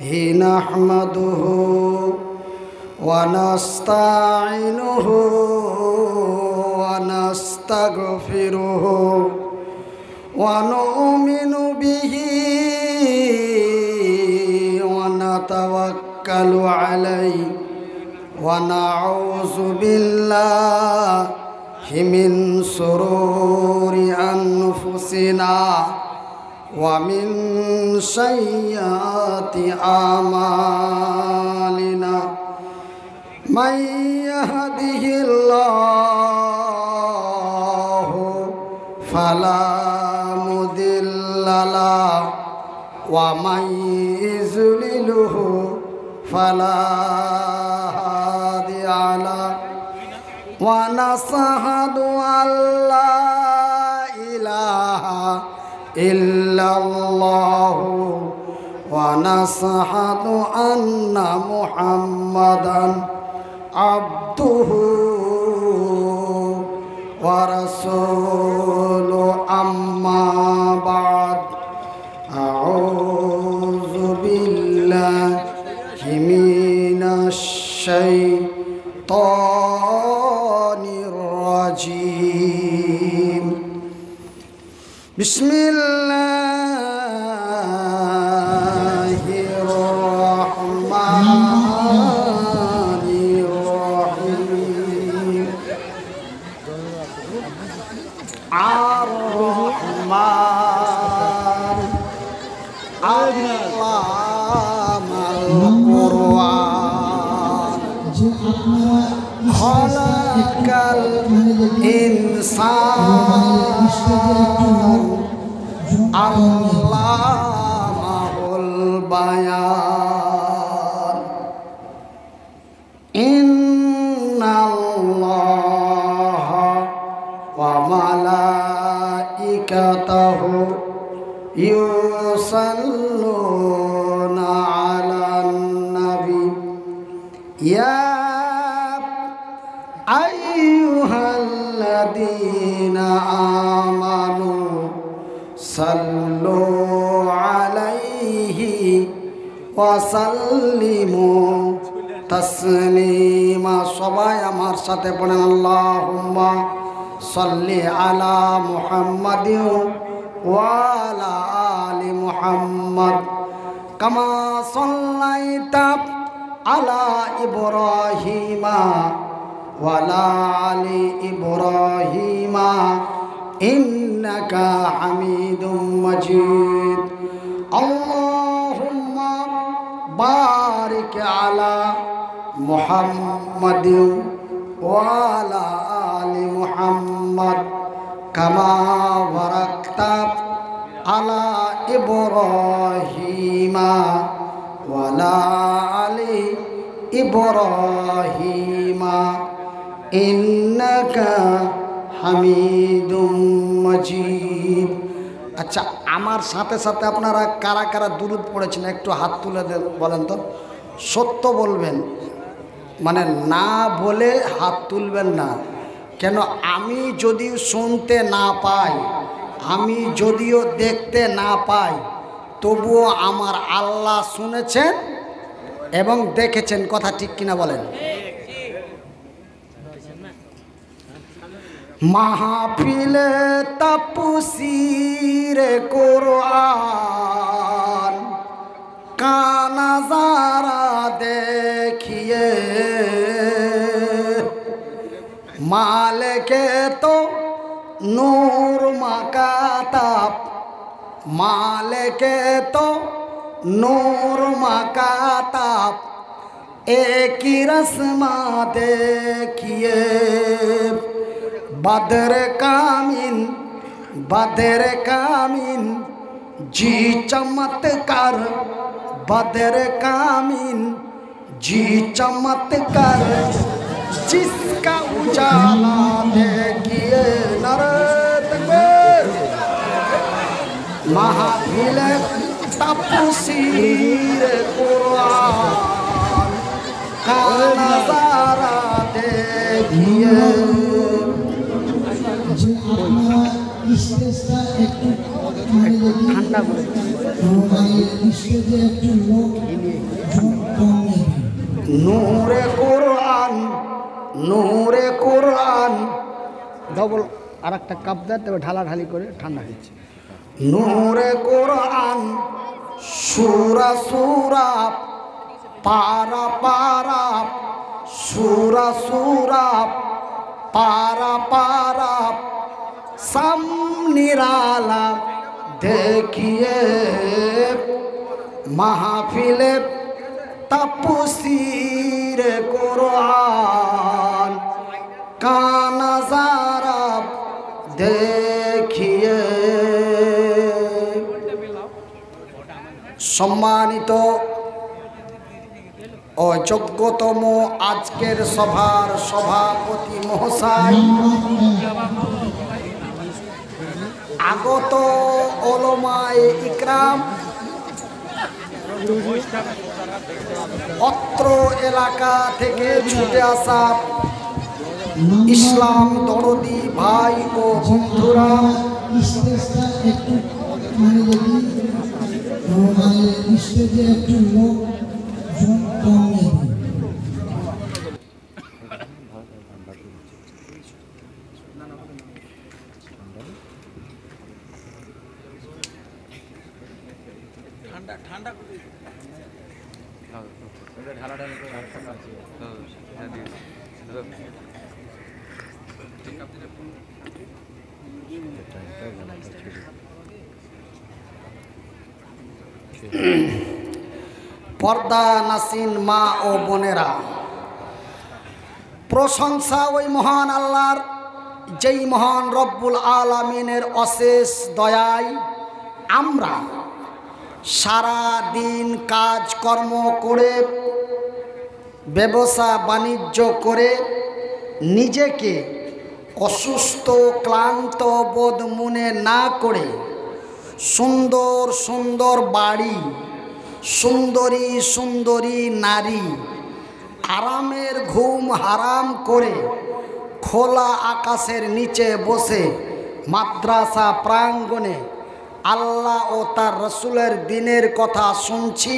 نحمده ونستعينه ونستغفره ونؤمن به ونتوكل عليه ونعوذ بالله من شرور أنفسنا ومن سيئات أعمالنا من يهده الله فلا مضل له ومن يضلله فلا هادي له ونشهد أن لا إله إلا الله ونشهد أن محمدا عبده ورسوله أما بعد أعوذ بالله من الشيطان الرجيم بسم الله الرحمن الرحيم الرحمن علم القرآن خلق الإنسان علمه البيان إن الله وملائكته يصلون على النبي يا أيها الذين آمنوا صلوا عليه وسلموا تسليما সবাই আমার সাথে পড়েন আল্লাহুম্মা সাল্লি আলা মুহাম্মাদিন ওয়া আলা আলি মুহাম্মাদ কামা সাল্লাইতা আলা ইব্রাহিমা ওয়া আলা আলি ইব্রাহিমা ইন্নাকা হামিদুম মাজিদ আল্লাহুম্মা বারিক আলা মুহাম্মাদিন ওয়া আলা আলি মুহাম্মাদ কামা বারাকতা আলা ইব্রাহিমা ওয়া আলা আলি ইব্রাহিমা ইন্নাকা হামিদুম মাজিদ। আচ্ছা, আমার সাথে সাথে আপনারা কারা কারা দুরূদ পড়েছেন একটু হাত তুলে দেন, বলেন তো। সত্য বলবেন, মানে না বলে হাত তুলবেন না। কেন, আমি যদি শুনতে না পাই, আমি যদিও দেখতে না পাই, তবুও আমার আল্লাহ শুনেছেন এবং দেখেছেন। কথা ঠিক কিনা বলেন? মাহফিলে তাফসীরে কোরআন কানাজারা দেখিয়ে মালিকে তো নূর মাকাতাব, মালিকে তো নূর মাকাতাব একই রসমা দেখিয়ে बदर कामिन जी चमत्कार, बदर कामिन जी चमत्कार जिसका उजाला देखिए नारे तकबीर। महफिल तफसीर कुरान का नजारा देखिए। ঠান্ডা করে কথা বল, আর একটা কাপ দেয়, তবে ঢালাঢালি করে ঠান্ডা দিচ্ছে। নূরে কোরআন সূরা সূরা পারা পারা, সূরা সূরা পারা পারা, সামনিরালা দেখিয়ে মাহফিলে তাপসীর কোরআন কা নজারা দেখিয়ে। সম্মানিত ও যোগ্যতম আজকের সভার সভাপতি মহাশয়, আগত ওলামায়ে ইকরাম, অত্র এলাকা থেকে ছুটে আসা ইসলাম দরদি ভাই ও বন্ধুরা, পর্দা নাসিন মা ও বোনেরা, প্রশংসা ওই মহান আল্লাহর, যেই মহান রব্বুল আলামিনের অশেষ দয়ায় আমরা সারা দিন কাজকর্ম করে, ব্যবসা বাণিজ্য করে নিজেকে অসুস্থ ক্লান্ত বোধ মনে না করে সুন্দর সুন্দর বাড়ি, সুন্দরী সুন্দরী নারী, আরামের ঘুম হারাম করে খোলা আকাশের নিচে বসে মাদ্রাসা প্রাঙ্গণে আল্লাহ ও তার রসুলের দিনের কথা শুনছি।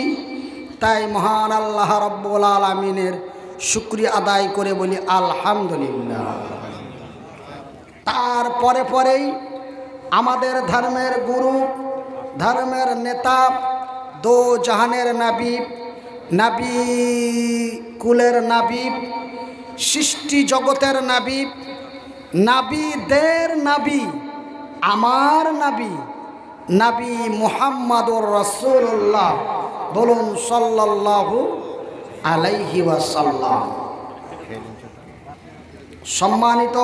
তাই মহান আল্লাহ রব্বুল আলামিনের শুকরিয়া আদায় করে বলি আলহামদুলিল্লাহ। তারপরে পরেই আমাদের ধর্মের গুরু, ধর্মের নেতা, দো জাহানের নবী, নবী কুলের নবী, সৃষ্টি জগতের নবী, নবীদের নবী, আমার নবী, নবী মুহাম্মদুর রাসূলুল্লাহ, বলুন সাল্লাল্লাহু আলাইহি ওয়াসাল্লাম। সম্মানিত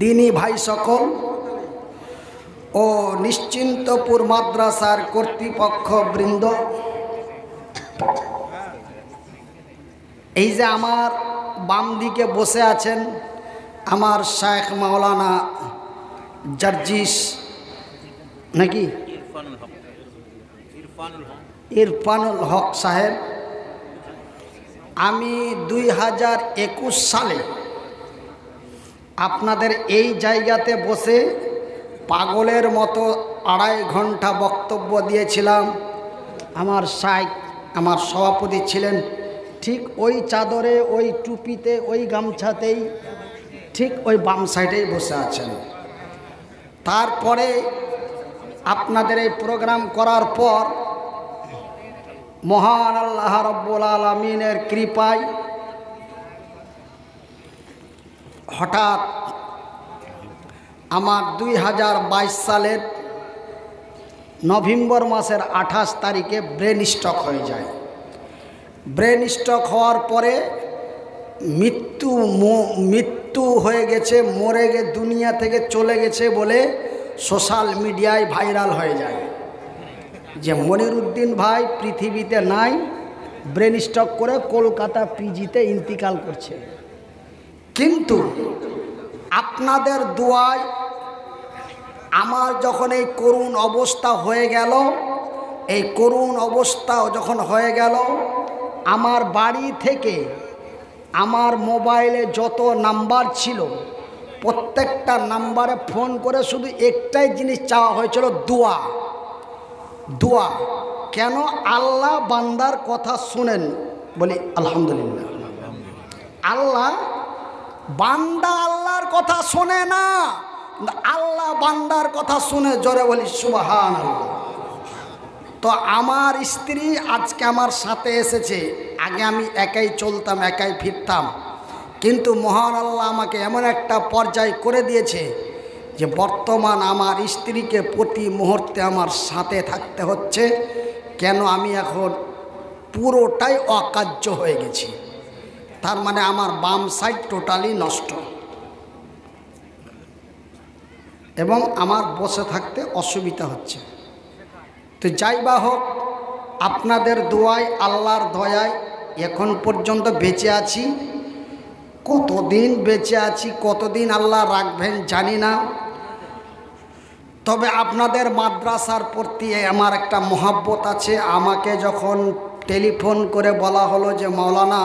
দিনী ভাই সকল ও নিশ্চিন্তপুর মাদ্রাসার কর্তৃপক্ষ বৃন্দ, এই যে আমার বাম দিকে বসে আছেন আমার শায়েখ মাওলানা জার্জিস নাকি ইরফানুল হক সাহেব, আমি 2021 সালে আপনাদের এই জায়গাতে বসে পাগলের মতো 2.5 ঘন্টা বক্তব্য দিয়েছিলাম। আমার শাইখ, আমার সভাপতি ছিলেন ঠিক ওই চাদরে, ওই টুপিতে, ওই গামছাতেই, ঠিক ওই বাম সাইডেই বসে আছেন। তারপরে আপনাদের এই প্রোগ্রাম করার পর মহান আল্লাহ রব্বুল আলামিনের কৃপায় হঠাৎ আমার 2022 সালের নভেম্বর মাসের 28 তারিখে ব্রেন স্ট্রোক হয়ে যায়। ব্রেন স্ট্রোক হওয়ার পরে মৃত্যু হয়ে গেছে, মরে গে দুনিয়া থেকে চলে গেছে বলে সোশ্যাল মিডিয়ায় ভাইরাল হয়ে যায় যে মনিরুদ্দিন ভাই পৃথিবীতে নাই, ব্রেন স্ট্রোক করে কলকাতা পিজিতে ইন্তিকাল করছে। কিন্তু আপনাদের দোয়ায় আমার যখন এই করুণ অবস্থা হয়ে গেল, এই করুণ অবস্থা যখন হয়ে গেল, আমার বাড়ি থেকে আমার মোবাইলে যত নাম্বার ছিল প্রত্যেকটা নাম্বারে ফোন করে শুধু একটাই জিনিস চাওয়া হয়েছিল, দোয়া। দোয়া কেন? আল্লাহ বান্দার কথা শুনেন, বলি আলহামদুলিল্লাহ। আল্লাহ বান্দা আল্লাহর কথা শোনে না, আল্লাহ বান্দার কথা শুনে। জোরে বলি সুবহানাল্লাহ। তো আমার স্ত্রী আজকে আমার সাথে এসেছে। আগে আমি একাই চলতাম, একাই ফিরতাম, কিন্তু মহান আল্লাহ আমাকে এমন একটা পর্যায় করে দিয়েছে যে বর্তমান আমার স্ত্রীকে প্রতি মুহূর্তে আমার সাথে থাকতে হচ্ছে। কেন? আমি এখন পুরোটাই অকার্য হয়ে গেছি। তার মানে আমার বাম সাইড টোটালি নষ্ট, এবং আমার বসে থাকতে অসুবিধা হচ্ছে। তো যাই বা হোক, আপনাদের দোয়ায়, আল্লাহর দয়ায় এখন পর্যন্ত বেঁচে আছি। কতদিন বেঁচে আছি, কতদিন আল্লাহ রাখবেন জানি না। তবে আপনাদের মাদ্রাসার প্রতি আমার একটা মহব্বত আছে। আমাকে যখন টেলিফোন করে বলা হলো যে মাওলানা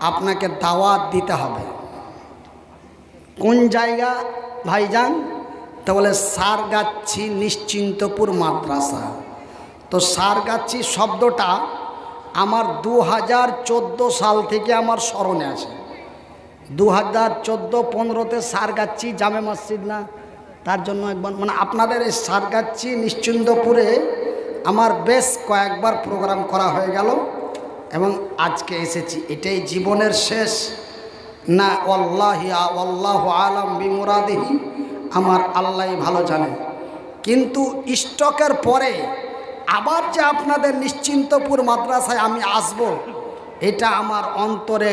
আপনাকে দাওয়াত দিতে হবে, কোন জায়গা ভাইজান? তো বলে সারগাচ্ছি নিশ্চিন্তপুর মাদ্রাসা। তো সারগাচ্ছি শব্দটা আমার 2014 সাল থেকে আমার স্মরণে আছে। 2014-15-তে সারগাচ্ছি জামে মসজিদ না, তার জন্য একবার মানে আপনাদের এই সারগাচ্ছি নিশ্চিন্তপুরে আমার বেশ কয়েকবার প্রোগ্রাম করা হয়ে গেল, এবং আজকে এসেছি। এটাই জীবনের শেষ না? আল্লাহু আলাম বিমুরাদিহি, আমার আল্লাহই ভালো জানেন। কিন্তু স্টকের পরে আবার যে আপনাদের নিশ্চিন্তপুর মাদ্রাসায় আমি আসব, এটা আমার অন্তরে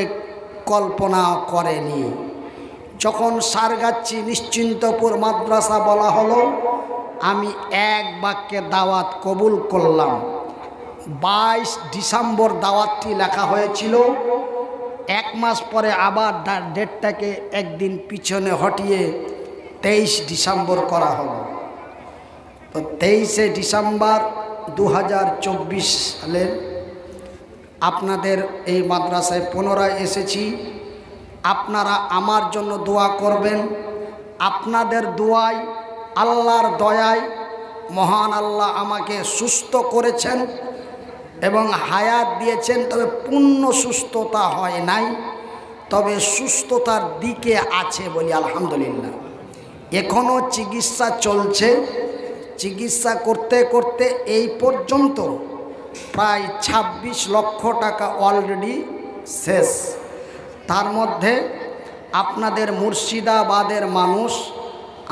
কল্পনা করেনি। যখন সারগাচ্ছি নিশ্চিন্তপুর মাদ্রাসা বলা হলো, আমি এক বাক্যে দাওয়াত কবুল করলাম। 22 ডিসেম্বর দাওয়াতটি লেখা হয়েছিল। এক মাস পরে আবার ডেটটাকে একদিন পিছনে হটিয়ে 23 ডিসেম্বর করা হলো। তো 23শে ডিসেম্বর 2024 সালের আপনাদের এই মাদ্রাসায় পুনরায় এসেছি। আপনারা আমার জন্য দোয়া করবেন। আপনাদের দোয়ায়, আল্লাহর দয়ায় মহান আল্লাহ আমাকে সুস্থ করেছেন এবং হায়াত দিয়েছেন। তবে পূর্ণ সুস্থতা হয় নাই, তবে সুস্থতার দিকে আছে বলি আলহামদুলিল্লাহ। এখনও চিকিৎসা চলছে। চিকিৎসা করতে করতে এই পর্যন্ত প্রায় 26 লক্ষ টাকা অলরেডি শেষ। তার মধ্যে আপনাদের মুর্শিদাবাদের মানুষ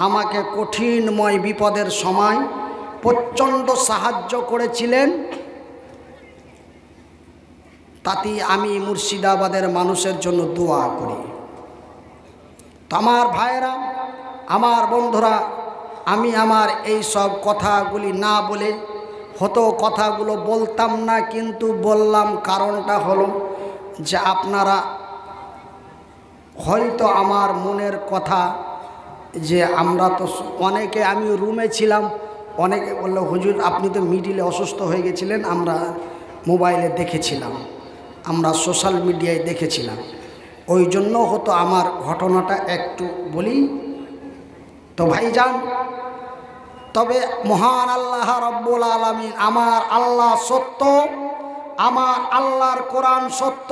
আমাকে কঠিনময় বিপদের সময় প্রচণ্ড সাহায্য করেছিলেন। তাতেই আমি মুর্শিদাবাদের মানুষের জন্য দোয়া করি। তো আমার ভাইয়েরা, আমার বন্ধুরা, আমি আমার এই সব কথাগুলি না বলে হতো কথাগুলো বলতাম না, কিন্তু বললাম। কারণটা হলো যে আপনারা হয়তো আমার মনের কথা, যে আমরা তো অনেকে, আমি রুমে ছিলাম, অনেকে বললো হুজুর আপনি তো মিডিলে অসুস্থ হয়ে গেছিলেন, আমরা মোবাইলে দেখেছিলাম, আমরা সোশ্যাল মিডিয়ায় দেখেছিলাম, ওই জন্য হতো আমার ঘটনাটা একটু বলি। তো ভাইজান, তবে মহান আল্লাহ রব্বুল আলামিন, আমার আল্লাহ সত্য, আমার আল্লাহর কোরআন সত্য,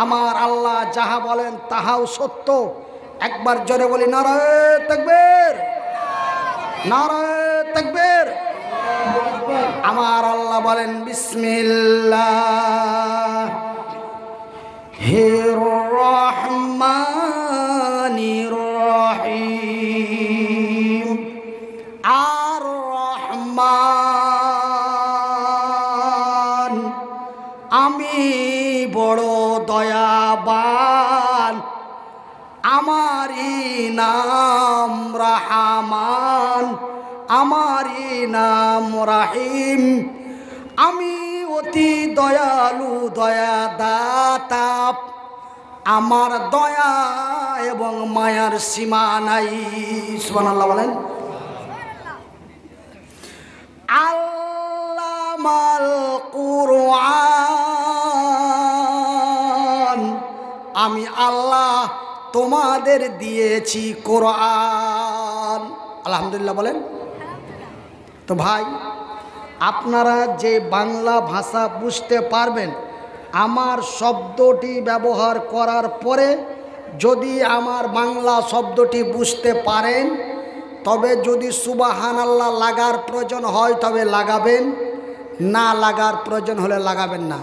আমার আল্লাহ যাহা বলেন তাহাও সত্য। একবার জোরে বলি নারায়ে তাকবীর, নারায়ে তাকবীর। আমার আল্লাহ বলেন বিসমিল্লাহির রহমানির রহিম। আর রহমান, আমি বড় দয়াবান, আমারই নাম রহমান, আমারই নাম রহিম। আমি অতি দয়ালু, দয়া দাতা, আমার দয়া এবং মায়ার সীমা নাই। সুবহানাল্লাহ বলেন। আল্লামাল কুরআন, আমি আল্লাহ তোমাদের দিয়েছি কোরআন। আলহামদুলিল্লাহ বলেন। তো ভাই, আপনারা যে বাংলা ভাষা বুঝতে পারবেন, আমার শব্দটি ব্যবহার করার পরে যদি আমার বাংলা শব্দটি বুঝতে পারেন, তবে যদি সুবহানাল্লাহ লাগার প্রয়োজন হয় তবে লাগাবেন, না লাগার প্রয়োজন হলে লাগাবেন না।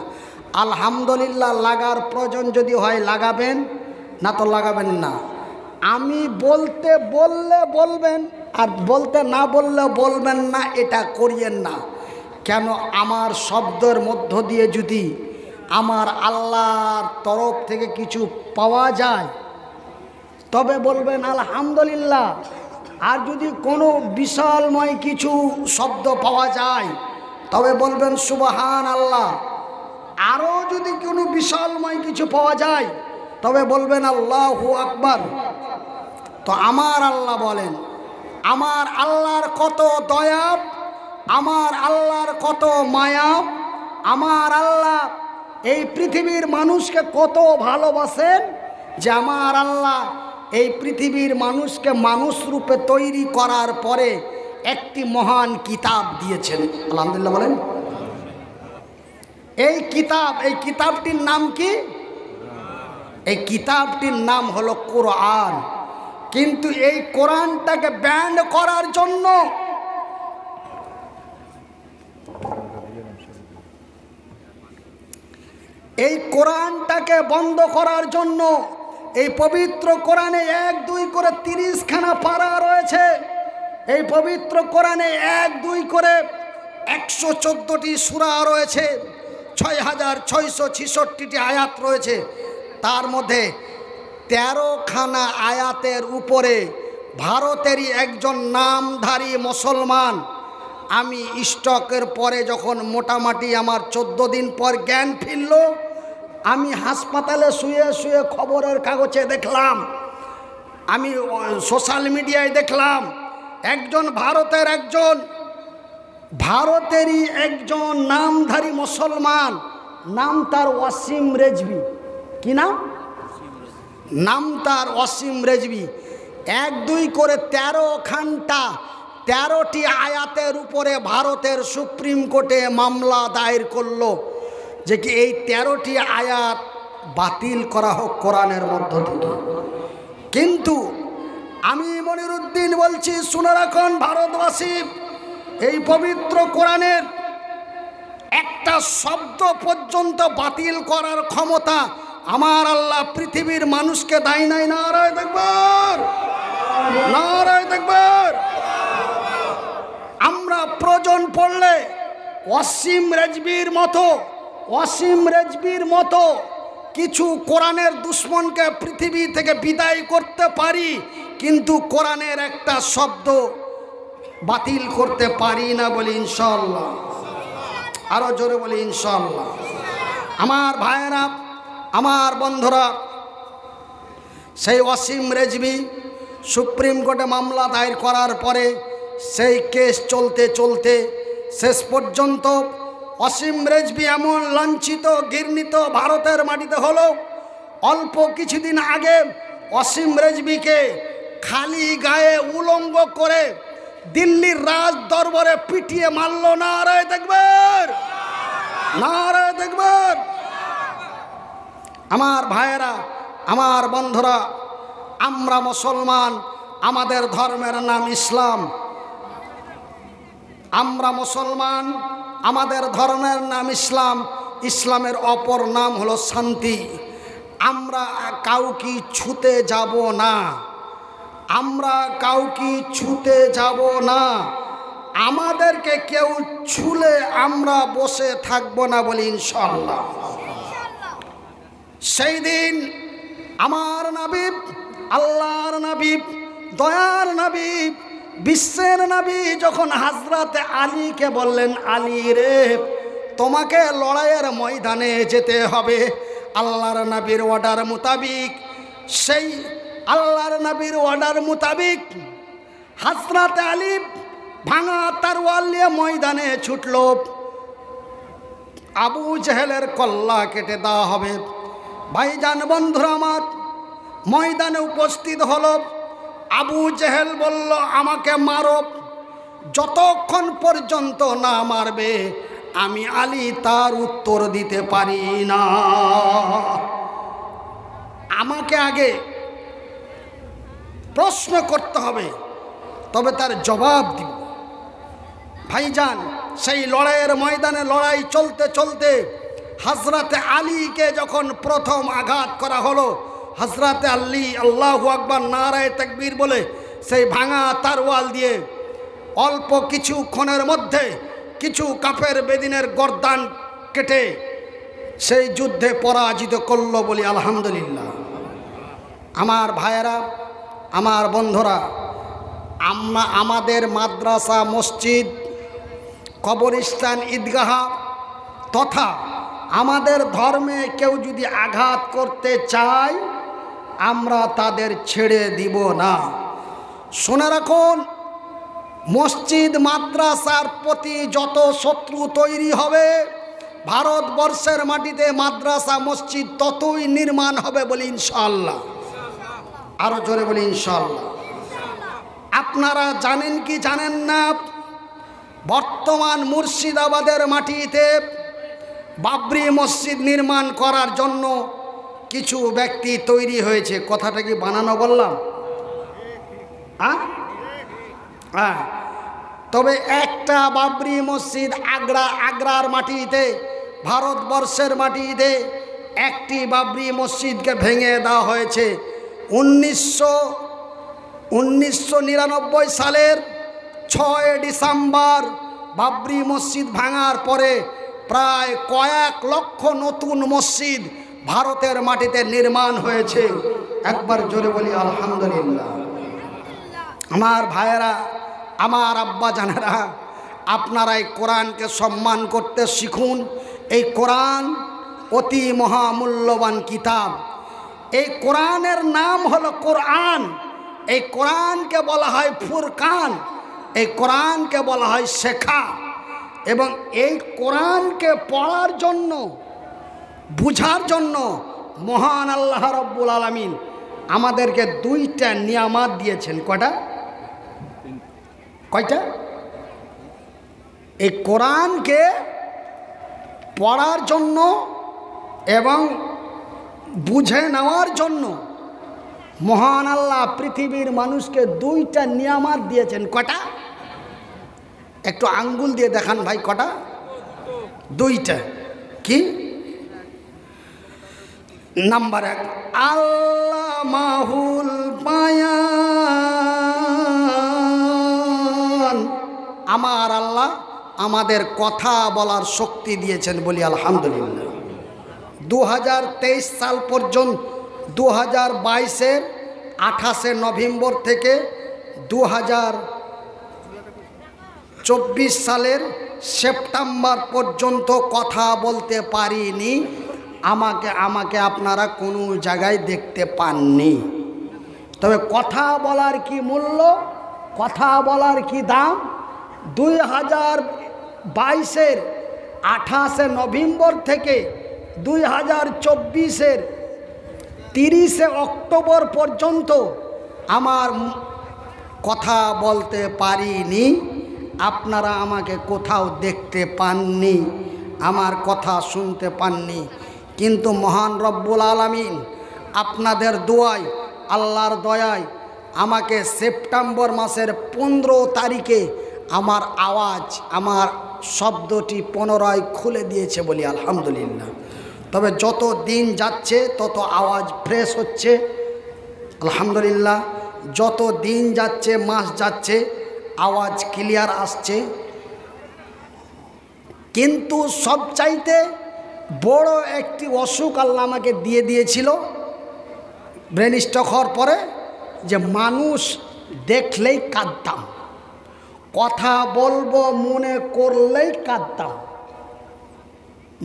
আলহামদুলিল্লাহ লাগার প্রয়োজন যদি হয় লাগাবেন, না তো লাগাবেন না। আমি বলতে বললে বলবেন, আর বলতে না বললে বলবেন না, এটা করিয়েন না। কেন? আমার শব্দের মধ্য দিয়ে যদি আমার আল্লাহর তরফ থেকে কিছু পাওয়া যায় তবে বলবেন আলহামদুলিল্লাহ। আর যদি কোনো বিশালময় কিছু শব্দ পাওয়া যায় তবে বলবেন সুবহানাল্লাহ। আরও যদি কোনো বিশালময় কিছু পাওয়া যায় তবে বলবেন আল্লাহু আকবার। তো আমার আল্লাহ বলেন, আমার আল্লাহর কত দয়া, আমার আল্লাহর কত মায়া, আমার আল্লাহ এই পৃথিবীর মানুষকে কত ভালোবাসেন যে আমার আল্লাহ এই পৃথিবীর মানুষকে মানুষ রূপে তৈরি করার পরে একটি মহান কিতাব দিয়েছেন। আলহামদুলিল্লাহ বলেন। এই কিতাবটির নাম কি? এই কিতাবটির নাম হলো কোরআন। কিন্তু এই কোরআনটাকে ব্যান্ড করার জন্য, এই কোরআনটাকে বন্ধ করার জন্য এই পবিত্র কোরআনে 1, 2 করে 30খানা পারা রয়েছে। এই পবিত্র কোরআনে 1, 2 করে 114টি সূরা রয়েছে, 6666টি আয়াত রয়েছে। তার মধ্যে 13খানা আয়াতের উপরে ভারতেরই একজন নামধারী মুসলমান, আমি স্ট্রোকের পরে যখন মোটামুটি আমার 14 দিন পর জ্ঞান ফিরল, আমি হাসপাতালে শুয়ে শুয়ে খবরের কাগজে দেখলাম, আমি সোশ্যাল মিডিয়ায় দেখলাম, একজন ভারতেরই একজন নামধারী মুসলমান, নাম তার ওয়াসিম রেজভি। কি নাম? নাম তার ওয়াসিম রেজভি। 1, 2 করে 13টি আয়াতের উপরে ভারতের সুপ্রিম কোর্টে মামলা দায়ের করলো যে কি এই 13টি আয়াত বাতিল করা হোক কোরআনের মধ্য থেকে। কিন্তু আমি মনিরুদ্দিন বলছি, শুনে রাখুন ভারতবাসী, এই পবিত্র কোরআনের একটা শব্দ পর্যন্ত বাতিল করার ক্ষমতা আমার আল্লাহ পৃথিবীর মানুষকে দেয় নাই। নারায়ে তাকবীর, নারায়ে তাকবীর। আমরা প্রয়োজন পড়লে ওয়াসিম রেজভির মতো কিছু কোরআনের দুশ্মনকে পৃথিবী থেকে বিদায় করতে পারি, কিন্তু কোরআনের একটা শব্দ বাতিল করতে পারি না। বলি ইনশাআল্লাহ। আরো জোরে বলি ইনশাআল্লাহ। আমার ভাইয়েরা, আমার বন্ধুরা, সেই ওয়াসিম রেজভি সুপ্রিম কোর্টে মামলা দায়ের করার পরে সেই কেস চলতে চলতে শেষ পর্যন্ত ওয়াসিম রেজভি এমন লাঞ্ছিত ঘৃণিত ভারতের মাটিতে হলো। অল্প কিছুদিন আগে ওয়াসিম রেজভিকে খালি গায়ে উলঙ্গ করে দিল্লির রাজ দরবারে পিটিয়ে মারল। নারায়ে তাকবীর, নারায়ে তাকবীর। আমার ভাইয়েরা, আমার বন্ধুরা, আমরা মুসলমান, আমাদের ধর্মের নাম ইসলাম। আমরা মুসলমান, আমাদের ধর্মের নাম ইসলাম। ইসলামের অপর নাম হলো শান্তি। আমরা কাউকে ছুতে যাব না, আমরা কাউকে ছুতে যাব না। আমাদেরকে কেউ ছুলে আমরা বসে থাকব না। বলি ইনশাআল্লাহ। সেই দিন আমার নবী, আল্লাহর নবী, দয়ার নবী, বিশ্বের নবী যখন হযরত আলীকে বললেন, আলী রে, তোমাকে লড়াইয়ের ময়দানে যেতে হবে আল্লাহর নবীর অর্ডার মোতাবিক, সেই আল্লাহর নবীর অর্ডার মোতাবিক হযরত আলী ভাঙা তরোয়াল নিয়ে ময়দানে ছুটল। আবু জেহেলের কল্লা কেটে দেওয়া হবে। ভাইজান বন্ধুরা আমার, ময়দানে উপস্থিত হলো। আবু জেহেল বলল, আমাকে মারো, যতক্ষণ পর্যন্ত না মারবে আমি আলী তার উত্তর দিতে পারি না। আমাকে আগে প্রশ্ন করতে হবে, তবে তার জবাব দিব। ভাইজান, সেই লড়াইয়ের ময়দানে লড়াই চলতে চলতে হযরতে আলীকে যখন প্রথম আঘাত করা হলো, হযরতে আলী আল্লাহু আকবার নারায়ে তাকবীর বলে সেই ভাঙা তরোয়াল দিয়ে অল্প কিছুক্ষণের মধ্যে কিছু কাফের বেদিনের গর্দান কেটে সেই যুদ্ধে পরাজিত করল বলি আলহামদুলিল্লাহ। আমার ভাইয়েরা, আমার বন্ধুরা, আমাদের মাদ্রাসা, মসজিদ, কবরস্থান, ঈদগাহ তথা আমাদের ধর্মে কেউ যদি আঘাত করতে চায়, আমরা তাদের ছেড়ে দিব না। শুনে রাখুন, মসজিদ মাদ্রাসার প্রতি যত শত্রু তৈরি হবে, ভারতবর্ষের মাটিতে মাদ্রাসা মসজিদ ততই নির্মাণ হবে বলি ইনশাআল্লাহ। আরো জোরে বলি ইনশাআল্লাহ। আপনারা জানেন কি জানেন না, বর্তমান মুর্শিদাবাদের মাটিতে বাবরি মসজিদ নির্মাণ করার জন্য কিছু ব্যক্তি তৈরি হয়েছে। কথাটা কি বানানো বললাম? হ্যাঁ, তবে একটা বাবরি মসজিদ আগ্রার মাটিতে, ভারতবর্ষের মাটিতে একটি বাবরি মসজিদকে ভেঙে দেওয়া হয়েছে 1999 সালের 6 ডিসেম্বর। বাবরি মসজিদ ভাঙার পরে প্রায় কয়েক লক্ষ নতুন মসজিদ ভারতের মাটিতে নির্মাণ হয়েছে। একবার জোরে বলি আলহামদুলিল্লাহ। আমার ভাইয়েরা, আমার আব্বা জানেরা, আপনারা এই কোরআনকে সম্মান করতে শিখুন। এই কোরআন অতি মহামূল্যবান কিতাব। এই কোরআনের নাম হলো কোরআন। এই কোরআনকে বলা হয় ফুরকান, এই কোরআনকে বলা হয় শেখা। এবং এই কোরআনকে পড়ার জন্য, বুঝার জন্য মহান আল্লাহ রাব্বুল আলামিন আমাদেরকে 2টা নিয়ামত দিয়েছেন। কয়টা? এই কোরআনকে পড়ার জন্য এবং বুঝে নেওয়ার জন্য মহান আল্লাহ পৃথিবীর মানুষকে 2টা নিয়ামত দিয়েছেন। কটা? একটু আঙ্গুল দিয়ে দেখান ভাই, কটা? 2টা। কি? নাম্বার 1, আল্লামাহুল বায়ান। আমার আল্লাহ আমাদের কথা বলার শক্তি দিয়েছেন বলি আলহামদুলিল্লাহ। 2023 সাল পর্যন্ত, 2022-এর 28শে নভেম্বর থেকে 2024 সালের সেপ্টেম্বর পর্যন্ত কথা বলতে পারিনি। আমাকে আপনারা কোনো জায়গায় দেখতে পাননি। তবে কথা বলার কি মূল্য, কথা বলার কি দাম, 2022-এর 28শে নভেম্বর থেকে 2024-এর 30শে অক্টোবর পর্যন্ত আমার কথা বলতে পারিনি। আপনারা আমাকে কোথাও দেখতে পাননি, আমার কথা শুনতে পাননি। কিন্তু মহান রব্বুল আলামিন আপনাদের দোয়ায়, আল্লাহর দয়ায় আমাকে সেপ্টেম্বর মাসের 15 তারিখে আমার আওয়াজ, আমার শব্দটি পুনরায় খুলে দিয়েছে বলি আলহামদুলিল্লাহ। তবে যত দিন যাচ্ছে তত আওয়াজ ফ্রেশ হচ্ছে আলহামদুলিল্লাহ। যত দিন যাচ্ছে, মাস যাচ্ছে, আওয়াজ ক্লিয়ার আসছে। কিন্তু সবচাইতে বড় একটি অসুখ আল্লাহ আমাকে দিয়ে দিয়েছিল ব্রেন স্ট্রোক হওয়ার পরে, যে মানুষ দেখলেই কাঁদতাম, কথা বলবো মনে করলেই কাঁদতাম।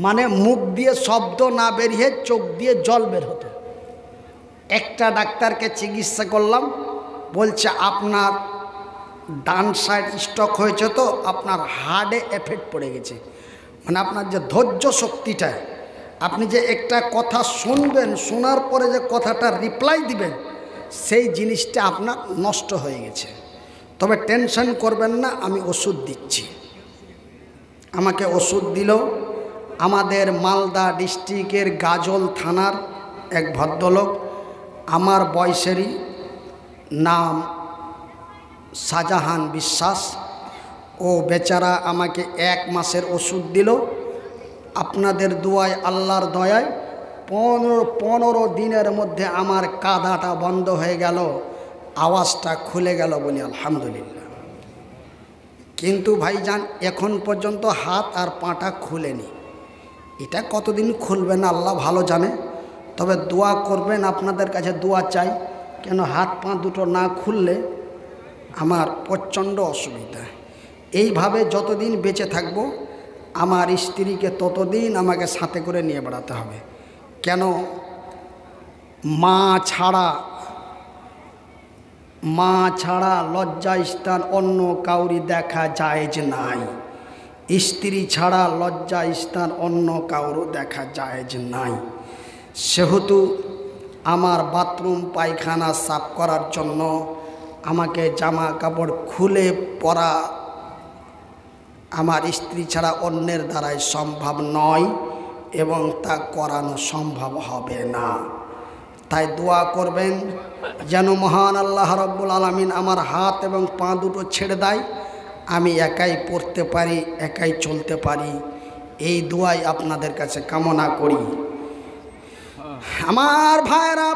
মানে মুখ দিয়ে শব্দ না বেরিয়ে চোখ দিয়ে জল বের হতো। একটা ডাক্তারকে চিকিৎসা করলাম, বলছে আপনার ডান সাইড স্ট্রোক হয়েছে, তো আপনার হার্টে এফেক্ট পড়ে গেছে। মানে আপনার যে ধৈর্য শক্তিটা, আপনি যে একটা কথা শুনবেন, শোনার পরে যে কথাটা রিপ্লাই দিবেন, সেই জিনিসটা আপনার নষ্ট হয়ে গেছে। তবে টেনশন করবেন না, আমি ওষুধ দিচ্ছি। আমাকে ওষুধ দিল আমাদের মালদা ডিস্ট্রিক্টের গাজল থানার এক ভদ্রলোক, আমার বয়সেরই, নাম শাহজাহান বিশ্বাস। ও বেচারা আমাকে 1 মাসের ওষুধ দিল। আপনাদের দোয়ায়, আল্লাহর দয়ায় 15 দিনের মধ্যে আমার কাঁধাটা বন্ধ হয়ে গেল, আওয়াজটা খুলে গেল, বলি আলহামদুলিল্লাহ। কিন্তু ভাইজান এখন পর্যন্ত হাত আর পাটা খুলেনি। এটা কতদিন খুলবে না আল্লাহ ভালো জানে। তবে দোয়া করবেন, আপনাদের কাছে দোয়া চাই, কেন হাত পা দুটো না খুললে আমার প্রচণ্ড অসুবিধা। এইভাবে যতদিন বেঁচে থাকবো আমার স্ত্রীকে ততদিন আমাকে সাথে করে নিয়ে বেড়াতে হবে। কেন মা ছাড়া লজ্জা স্থান অন্য কাউরি দেখা জায়েজ নাই। স্ত্রী ছাড়া লজ্জা স্থান অন্য কাউরও দেখা জায়েজ নাই। সেহেতু আমার বাথরুম পায়খানা সাফ করার জন্য আমাকে জামা কাপড় খুলে পরা আমার স্ত্রী ছাড়া অন্যের দ্বারাই সম্ভব নয় এবং তা করানো সম্ভব হবে না। তাই দোয়া করবেন যেন মহান আল্লাহ রাব্বুল আলামিন আমার হাত এবং পা দুটো ছেড়ে দেয়, আমি একাই পড়তে পারি, একাই চলতে পারি। এই দোয়াই আপনাদের কাছে কামনা করি। আমার ভাইরা,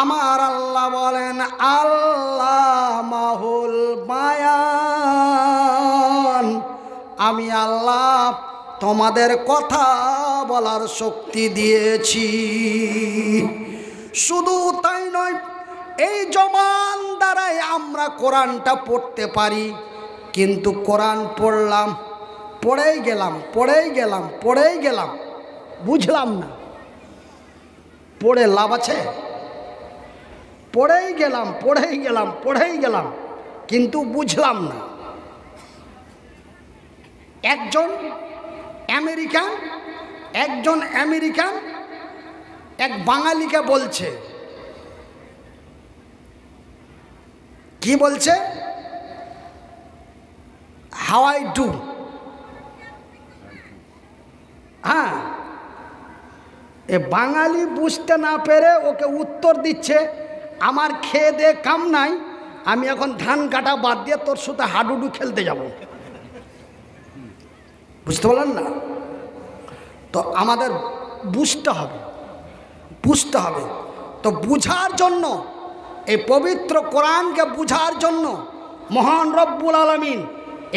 আমার আল্লাহ বলেন, আল্লাহ মাহুল বায়ান, আমি আল্লাহ তোমাদের কথা বলার শক্তি দিয়েছি। শুধু তাই নয়, এই জবান দ্বারাই আমরা কোরআনটা পড়তে পারি, কিন্তু কোরআন পড়লাম, পড়েই গেলাম, বুঝলাম না। পড়ে লাভ আছে? পড়েই গেলাম, কিন্তু বুঝলাম না। একজন আমেরিকান এক বাঙালিকে বলছে, কি বলছে? How I do. হ্যাঁ, এ বাঙালি বুঝতে না পেরে ওকে উত্তর দিচ্ছে, আমার খেয়ে দে কাম নাই, আমি এখন ধান কাটা বাদ দিয়ে তোর সাথে হাডুডু খেলতে যাব। বুঝতে পারলেন না? তো আমাদের বুঝতে হবে। তো বুঝার জন্য, এই পবিত্র কোরআনকে বুঝার জন্য মহান রব্বুল আলামিন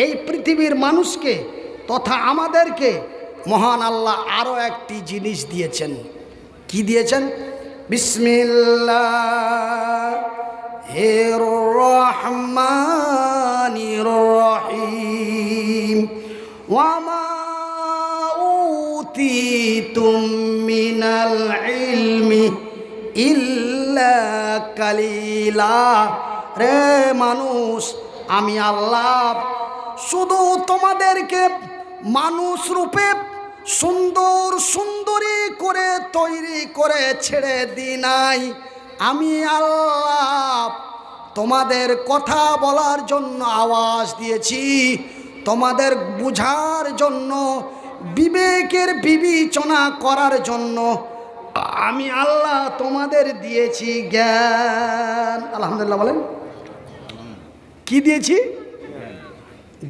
এই পৃথিবীর মানুষকে তথা আমাদেরকে মহান আল্লাহ আরও একটি জিনিস দিয়েছেন। কি দিয়েছেন? বিসমিল্লাহির রহমানির রহিম। ওয়া মা উতিতুম মিনাল ইলমি ইল্লা কালিলা। রে মানুষ, আমি আল্লাহ শুধু তোমাদেরকে মানুষ রূপে সুন্দরী করে তৈরি করে ছেড়ে দিই নাই। আমি আল্লাহ তোমাদের কথা বলার জন্য আওয়াজ দিয়েছি, তোমাদের বুঝার জন্য, বিবেকের বিবেচনা করার জন্য আমি আল্লাহ তোমাদের দিয়েছি জ্ঞান। আলহামদুলিল্লাহ বলেন। কি দিয়েছি?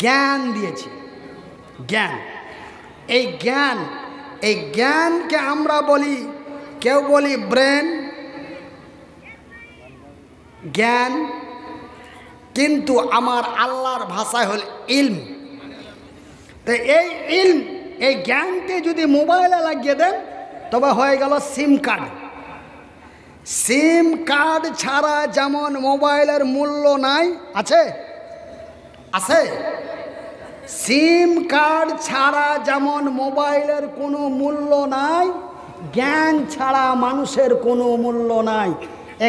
জ্ঞান দিয়েছি। জ্ঞান, এই জ্ঞানকে আমরা বলি, কেউ বলি ব্রেন, জ্ঞান, কিন্তু আমার আল্লাহর ভাষায় হল ইলম। তো এই ইলম, এই জ্ঞানকে যদি মোবাইলে লাগিয়ে দেন তবে হয়ে গেল সিম কার্ড। সিম কার্ড ছাড়া যেমন মোবাইলের মূল্য নাই, আছে? সিম কার্ড ছাড়া যেমন মোবাইলের কোনো মূল্য নাই, জ্ঞান ছাড়া মানুষের কোনো মূল্য নাই।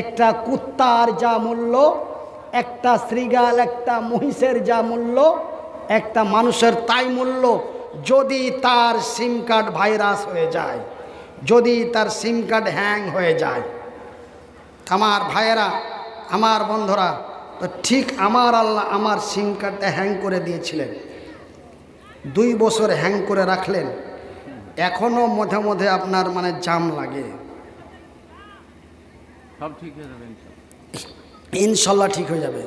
একটা কুত্তার যা মূল্য, একটা শ্রীগাল, একটা মহিষের যা মূল্য, একটা মানুষের তাই মূল্য। যদি তার সিম কার্ড ভাইরাস হয়ে যায়, যদি তার সিম কার্ড হ্যাং হয়ে যায়, আমার ভাইয়েরা, আমার বন্ধুরা, তো ঠিক আমার আল্লাহ আমার সিম কার্ডটা হ্যাং করে দিয়েছিলেন। 2 বছর হ্যাং করে রাখলেন, এখনো মধ্যে মধ্যে আপনার মানে জাম লাগে, সব ঠিক হয়ে যাবে ইনশাল্লাহ ঠিক হয়ে যাবে।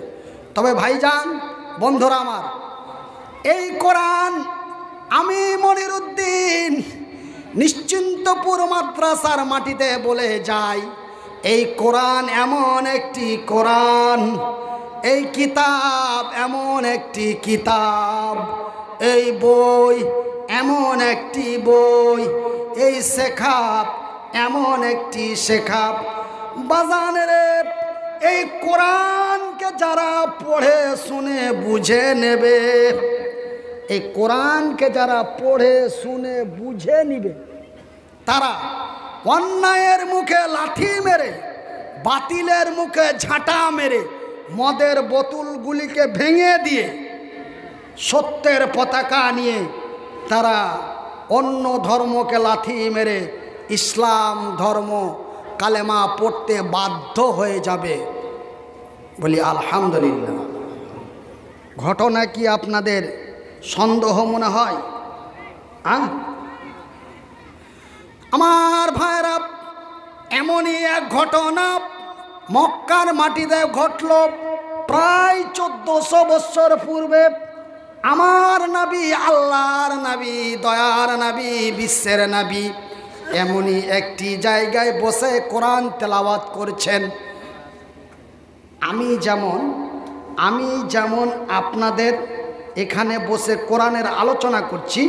তবে ভাইজান, বন্ধুরা আমার, এই কোরআন আমি মনিরুদ্দিন নিশ্চিন্তপুর মাদ্রাসার মাটিতে বলে যাই, এই কোরআন এমন একটি কোরআন, এই কিতাব এমন একটি কিতাব, এই বই এমন একটি বই, এই শেখাব এমন একটি শেখাব। বাজানের এই কোরআনকে যারা পড়ে শুনে বুঝে নেবে, এই কোরআনকে যারা পড়ে শুনে বুঝে নিবে, তারা অন্যায়ের মুখে লাঠি মেরে, বাতিলের মুখে ঝাঁটা মেরে, মদের বোতলগুলিকে ভেঙে দিয়ে সত্যের পতাকা নিয়ে তারা অন্য ধর্মকে লাথি মেরে ইসলাম ধর্ম কালেমা পড়তে বাধ্য হয়ে যাবে। বলি আলহামদুলিল্লাহ। ঘটনা কি আপনাদের সন্দেহ মনে হয়? আমার ভাইরা, এমনই এক ঘটনা মক্কার মাটিতে ঘটল প্রায় 1400 বছর পূর্বে। আমার নবী, আল্লাহর নবী, দয়ার নবী, বিশ্বের নবী এমনই একটি জায়গায় বসে কোরআন তেলাওয়াত করছেন। আমি যেমন আপনাদের এখানে বসে কোরআনের আলোচনা করছি,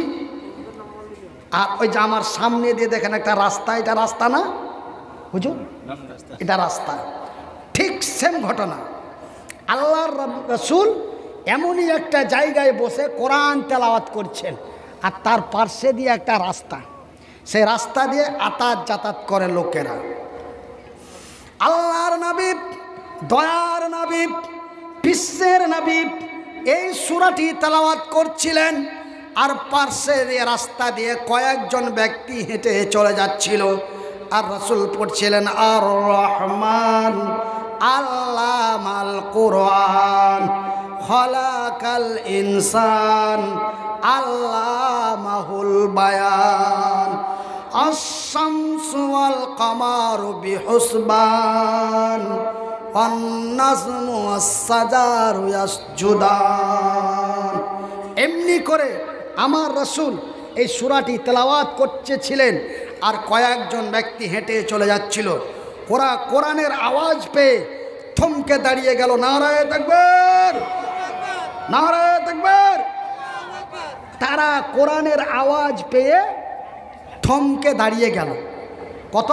আর ওই যে আমার সামনে দিয়ে দেখেন একটা রাস্তা, এটা রাস্তা না হুজুর? এটা রাস্তা। ঠিক সেম ঘটনা। আল্লাহর রাসূল এমনই একটা জায়গায় বসে কোরআন তেলাওয়াত করছেন, আর তার পার্শ্বে দিয়ে একটা রাস্তা, সেই রাস্তা দিয়ে যাতায়াত করে লোকেরা। আল্লাহর নবী, দয়ার নবী, বিশ্বের নবী এই সূরাটি তেলাওয়াত করছিলেন, আর পার্শ্বে দিয়ে রাস্তা দিয়ে কয়েকজন ব্যক্তি হেঁটে চলে যাচ্ছিল, আর রাসূল পড়ছিলেন আর রহমান আল্লামাল কোরআন খলাকাল ইনসান আল্লামাহুল বায়ান আশ-শামসু ওয়াল কামারু বিহুসবান ওয়ান নাজমু ওয়াস-শাজারু ইয়াসজুদান। এমনি করে আমার রাসূল এই সূরাটি তেলাওয়াত করতেছিলেন, আর কয়েকজন ব্যক্তি হেঁটে চলে যাচ্ছিল। ওরা কোরআনের আওয়াজ পেয়ে থমকে দাঁড়িয়ে গেল। নারায়ে তাকবীর, নারায়ে তাকবীর। তারা কোরআনের আওয়াজ পেয়ে থমকে দাঁড়িয়ে গেল। কত?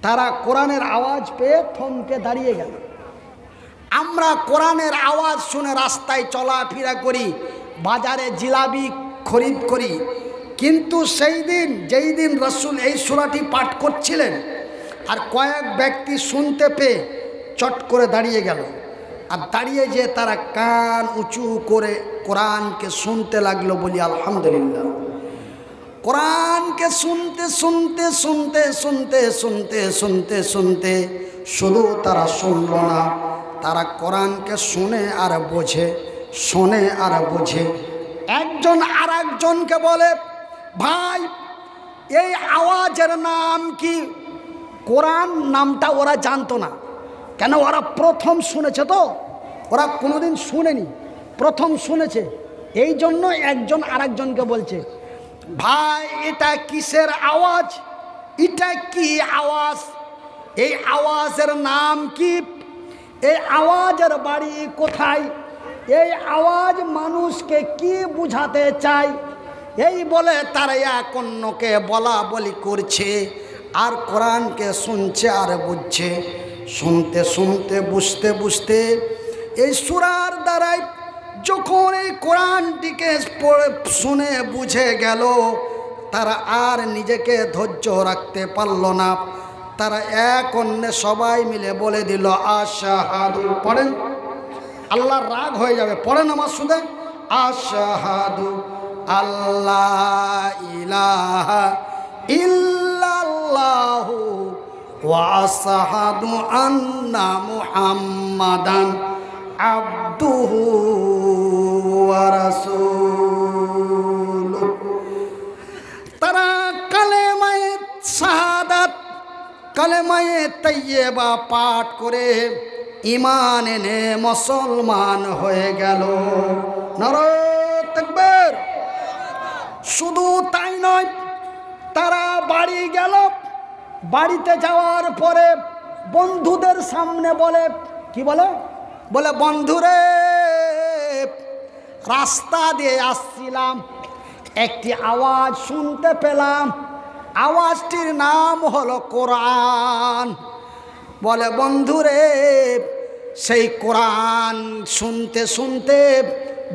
তারা কোরআনের আওয়াজ পেয়ে থমকে দাঁড়িয়ে গেল। আমরা কোরআনের আওয়াজ শুনে রাস্তায় চলাফেরা করি, বাজারে জিলাপি খরিদ করি, কিন্তু সেই দিন যেই দিন রাসূল এই সূরাটি পাঠ করছিলেন, আর কয়েক ব্যক্তি শুনতে পেয়ে চট করে দাঁড়িয়ে গেল, আর দাঁড়িয়ে যে তারা কান উঁচু করে কোরআনকে শুনতে লাগলো। বলি আলহামদুলিল্লাহ। কোরআনকে শুনতে শুনতে শুনতে শুনতে শুনতে শুনতে শুনতে শুধু তারা শুনল না, তারা কোরআনকে শুনে আর বোঝে, শোনে আর বোঝে। একজন আর একজনকে বলে, ভাই এই আওয়াজের নাম কি? কোরআন নামটা ওরা জানতো না, কেন ওরা প্রথম শুনেছে, তো ওরা কোনোদিন শুনেনি, প্রথম শুনেছে। এই জন্য একজন আর একজনকে বলছে, ভাই এটা কিসের আওয়াজ? এটা কি আওয়াজ? এই আওয়াজের নাম কি? এই আওয়াজের বাড়ি কোথায়? এই আওয়াজ মানুষকে কি বুঝাতে চায়? এই বলে তারা এক অন্যকে বলা বলি করছে, আর কোরআনকে শুনছে আর বুঝছে। শুনতে শুনতে বুঝতে বুঝতে এই সূরার দ্বারাই যখন এই কোরআনটিকে শুনে বুঝে গেল, তারা আর নিজেকে ধৈর্য রাখতে পারল না। তারা এক অন্যে সবাই মিলে বলে দিল আশহাদু। পড়েন, আল্লাহর রাগ হয়ে যাবে। পড়েন আমার শুনে, আশহাদু আল্লাহ ইলাহা ইল্লাল্লাহু ওয়া আশহাদু আন্না মুহাম্মাদান আবদুহু ওয়া রাসূলুহু। কালেমায়ে তাইয়্যিবা পাঠ করে ঈমান এনে মুসলমান হয়ে গেল। নারায়ে তাকবীর। শুধু তাই নয়, তারা বাড়ি গেল। বাড়িতে যাওয়ার পরে বন্ধুদের সামনে বলে, কি বলে? বলে, বন্ধুরে, রাস্তা দিয়ে আসছিলাম, একটি আওয়াজ শুনতে পেলাম, আওয়াজটির নাম হলো কোরআন। বলে, বন্ধুরে, সেই কোরআন শুনতে শুনতে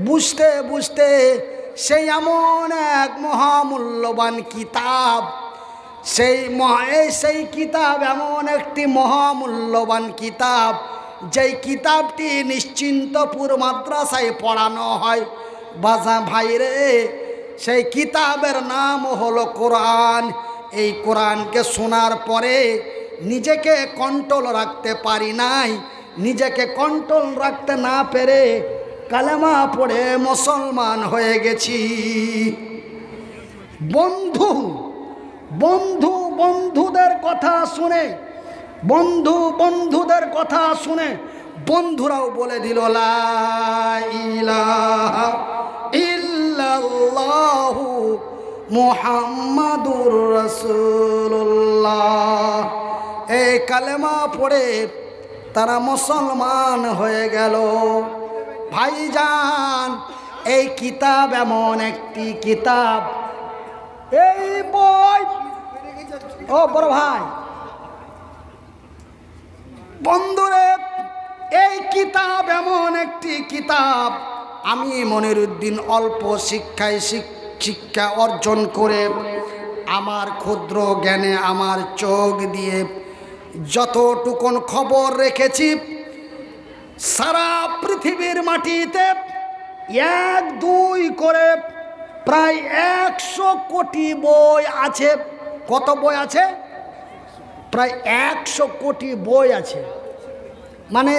বুঝতে বুঝতে সেই এমন এক মহামূল্যবান কিতাব, সেই কিতাব এমন একটি মহামূল্যবান কিতাব, যেই কিতাবটি নিশ্চিন্তপুর মাদ্রাসায় পড়ানো হয়। বাজা ভাইরে, সেই কিতাবের নাম হলো কোরআন। এই কোরআনকে শোনার পরে নিজেকে কন্ট্রোল রাখতে পারি নাই। নিজেকে কন্ট্রোল রাখতে না পেরে কালেমা পড়ে মুসলমান হয়ে গেছি। বন্ধুদের কথা শুনে, বন্ধুদের কথা শুনে বন্ধুরাও বলে দিল, লা ইলাহা ইল্লাল্লাহু মুহাম্মাদুর রাসূলুল্লাহ। এই কালেমা পড়ে তারা মুসলমান হয়ে গেল। ভাইজান, এই কিতাব এমন একটি কিতাব, এই বই, ও বড় ভাই, বন্ধুরে, এই কিতাব এমন একটি কিতাব, আমি মনিরুদ্দিন অল্প শিক্ষা অর্জন করে আমার ক্ষুদ্র জ্ঞানে আমার চোখ দিয়ে যতটুকুন খবর রেখেছি, সারা পৃথিবীর মাটিতে 1-2 করে প্রায় 100 কোটি বই আছে। কত বই আছে? প্রায় 100 কোটি বই আছে। মানে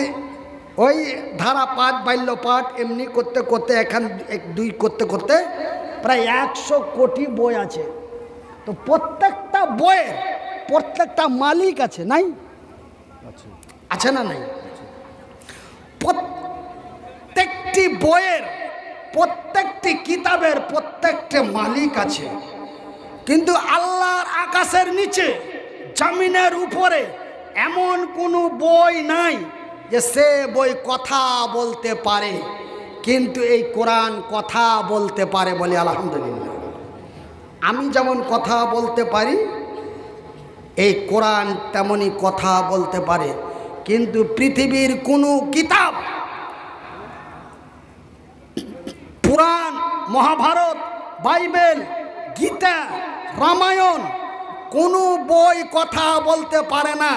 ওই ধারা পাঠ, বাল্য পাঠ এমনি করতে করতে 1-2 করতে করতে প্রায় 100 কোটি বই আছে। তো প্রত্যেকটা বইয়ের প্রত্যেকটা মালিক আছে, নাই? আছে না নাই? প্রত্যেকটি বইয়ের, প্রত্যেকটি কিতাবের প্রত্যেকটা মালিক আছে। কিন্তু আল্লাহর আকাশের নিচে, জমিনের উপরে এমন কোনো বই নাই যে সে বই কথা বলতে পারে। কিন্তু এই কোরআন কথা বলতে পারে, বলি আলহামদুলিল্লাহ। আমি যেমন কথা বলতে পারি, এই কোরআন তেমনই কথা বলতে পারে। কিন্তু পৃথিবীর কোনো কিতাব, পুরাণ, মহাভারত, বাইবেল, গীতা, রামায়ণ, কোনো বই কথা বলতে পারে না,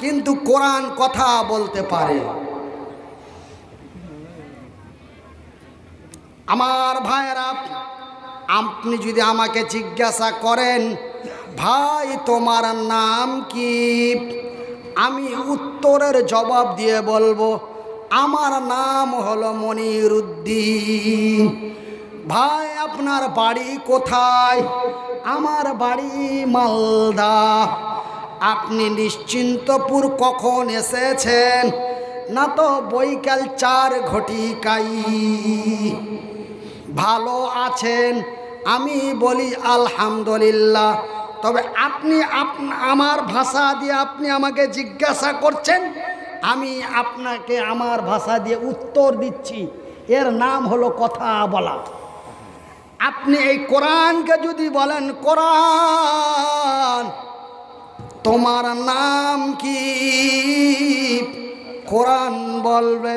কিন্তু কোরআন কথা বলতে পারে। আমার ভাইয়েরা, আপনি যদি আমাকে জিজ্ঞাসা করেন, ভাই তোমার নাম কি, আমি উত্তরের জবাব দিয়ে বলবো, আমার নাম হলো মনিরুদ্দিন। ভাই আপনার বাড়ি কোথায়? আমার বাড়ি মালদা। আপনি নিশ্চিন্তপুর কখন এসেছেন? না তো বৈকাল 4 ঘটিকাই। ভালো আছেন? আমি বলি আলহামদুলিল্লাহ। তবে আপনি আমার ভাষা দিয়ে আপনি আমাকে জিজ্ঞাসা করছেন, আমি আপনাকে আমার ভাষা দিয়ে উত্তর দিচ্ছি। এর নাম হলো কথা বলা। আপনি এই কোরআনকে যদি বলেন, কোরআন তোমার নাম কি, কোরআন বলবে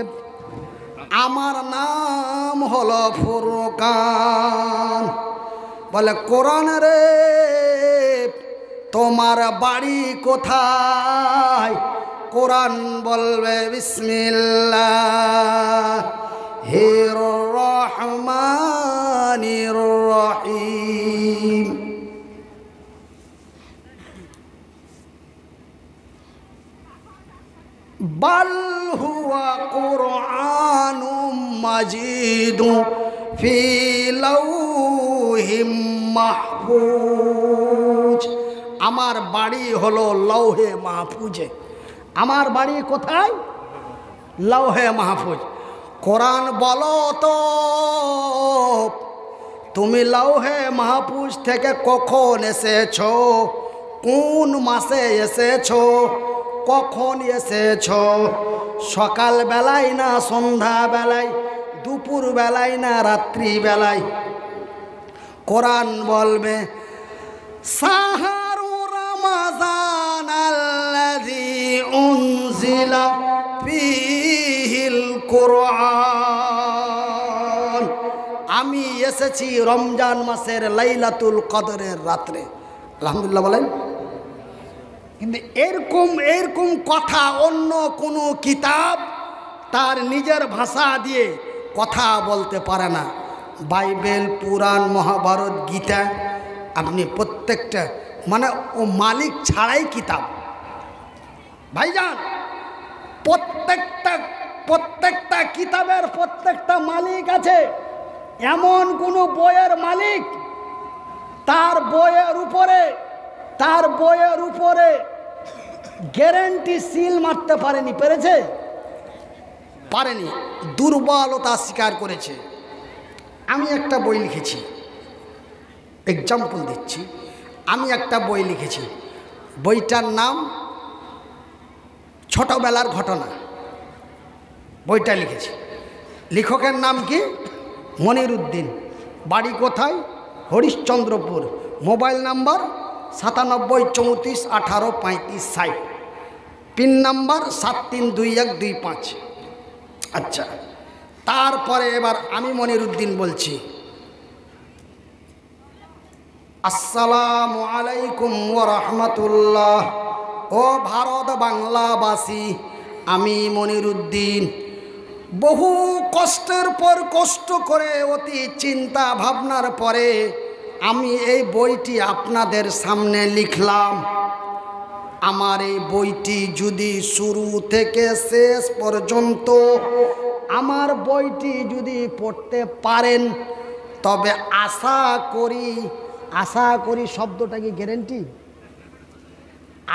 আমার নাম হলো ফুরকান। বলে, কোরআন রে তোমার বাড়ি কোথায়? কোরআন বলবে বিসমিল্লাহির রহমানির রহিম। বাল হুয়া কুরআনুম মাজিদুন ফি লাউহিম মাহফুজ। আমার বাড়ি হলো লৌহে মাহফুজে। আমার বাড়ি কোথায়? লৌহে মাহফুজ। কোরআন বলো তো তুমি লৌহে মাহফুজ থেকে কখন এসেছো, কোন মাসে এসেছো, কখন এসেছো? সকাল বেলায় না সন্ধ্যা বেলায়, দুপুর বেলায় না রাত্রি বেলায়? কোরআন বলবে শাহরু রমাজান আল্লাযী উনজিলা ফীহিল কুরআন। আমি এসেছি রমজান মাসের লাইলাতুল কদরের রাত্রে। আলহামদুলিল্লাহ বলেন। কিন্তু এরকম কথা অন্য কোনো কিতাব তার নিজের ভাষা দিয়ে কথা বলতে পারে না। বাইবেল, পুরাণ, মহাভারত, গীতা আপনি প্রত্যেকটা মানে ও মালিক ছাড়াই কিতাব। ভাইজান, প্রত্যেকটা কিতাবের প্রত্যেকটা মালিক আছে। এমন কোনো বইয়ের মালিক তার বইয়ের উপরে গ্যারান্টি সিল মারতে পারেনি। পেরেছে? পারেনি। দুর্বলতা স্বীকার করেছে। আমি একটা বই লিখেছি, এক্সাম্পল দিচ্ছি। আমি একটা বই লিখেছি, বইটার নাম ছোটবেলার ঘটনা। বইটা লিখেছি, লেখকের নাম কি? মনির উদ্দিন। বাড়ি কোথায়? Harishchandrapur. Mobile number 9734183560, pin number 732125। আচ্ছা, তারপরে এবার আমি মনির উদ্দিন বলছি। আসসালামু আলাইকুম ওয়া রাহমাতুল্লাহ। ও ভারত বাংলাবাসী, আমি মনির উদ্দিন বহু কষ্টের পর কষ্ট করে, অতি চিন্তা ভাবনার পরে আমি এই বইটি আপনাদের সামনে লিখলাম। আমার এই বইটি যদি শুরু থেকে শেষ পর্যন্ত আমার বইটি যদি পড়তে পারেন, তবে আশা করি শব্দটা কি গ্যারেন্টি?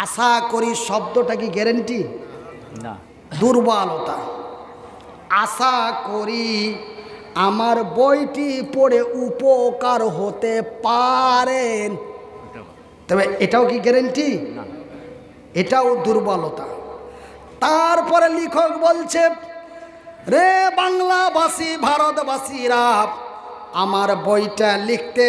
আশা করি শব্দটা কি গ্যারেন্টি? না, দুর্বলতা। আশা করি আমার বইটি পড়ে উপকার হতে পারেন, তবে এটাও কি গ্যারেন্টি? এটাও দুর্বলতা। তারপরে লেখক বলছে, রে বাংলাবাসী, ভারতবাসীরা, আমার বইটা লিখতে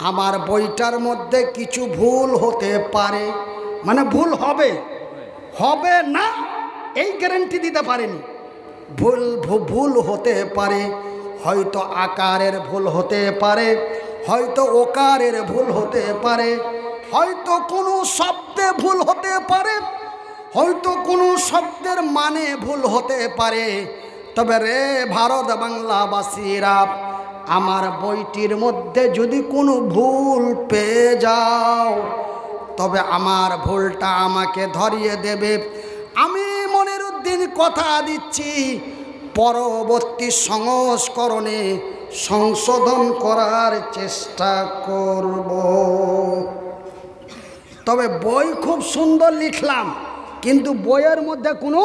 আমার বইটার মধ্যে কিছু ভুল হতে পারে। মানে ভুল হবে না এই গ্যারান্টি দিতে পারেনি। ভুল হতে পারে, হয়তো আকারের ভুল হতে পারে, হয়তো ওকারের ভুল হতে পারে, হয়তো কোনো শব্দে ভুল হতে পারে, হয়তো কোনো শব্দের মানে ভুল হতে পারে। তবে রে ভারত বাংলাবাসীরা, আমার বইটির মধ্যে যদি কোনো ভুল পেয়ে যাও, তবে আমার ভুলটা আমাকে ধরিয়ে দেবে। আমি মনির উদ্দিন কথা দিচ্ছি, পরবর্তী সংস্করণে সংশোধন করার চেষ্টা করব। তবে বই খুব সুন্দর লিখলাম, কিন্তু বইয়ের মধ্যে কোনো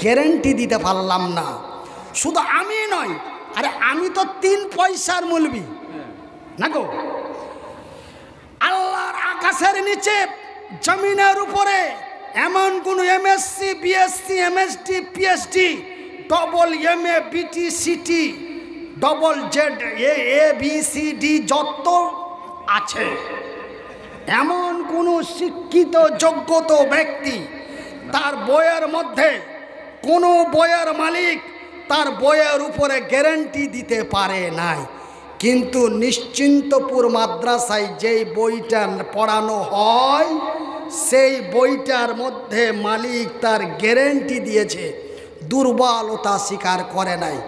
গ্যারান্টি দিতে পারলাম না। শুধু আমি নয়, আরে আমি তো 3 পয়সার মূলবি না গো। আল্লাহর আকাশের নিচে, জমিনের উপরে এমন কোন MSc, BSc, MSD, PhD, double MA, BT, CT, double Z, A B C D যত আছে, এমন কোনো শিক্ষিত যোগ্যত ব্যক্তি তার বইয়ের মধ্যে, কোনো বইয়ের মালিক তার বইয়ের উপরে গ্যারান্টি দিতে পারে নাই। কিন্তু নিশ্চিন্তপুর মাদ্রাসায় যেই বইটা পড়ানো হয়, সেই বইটার মধ্যে মালিক তার গ্যারান্টি দিয়েছে, দুর্বলতা স্বীকার করে নাই।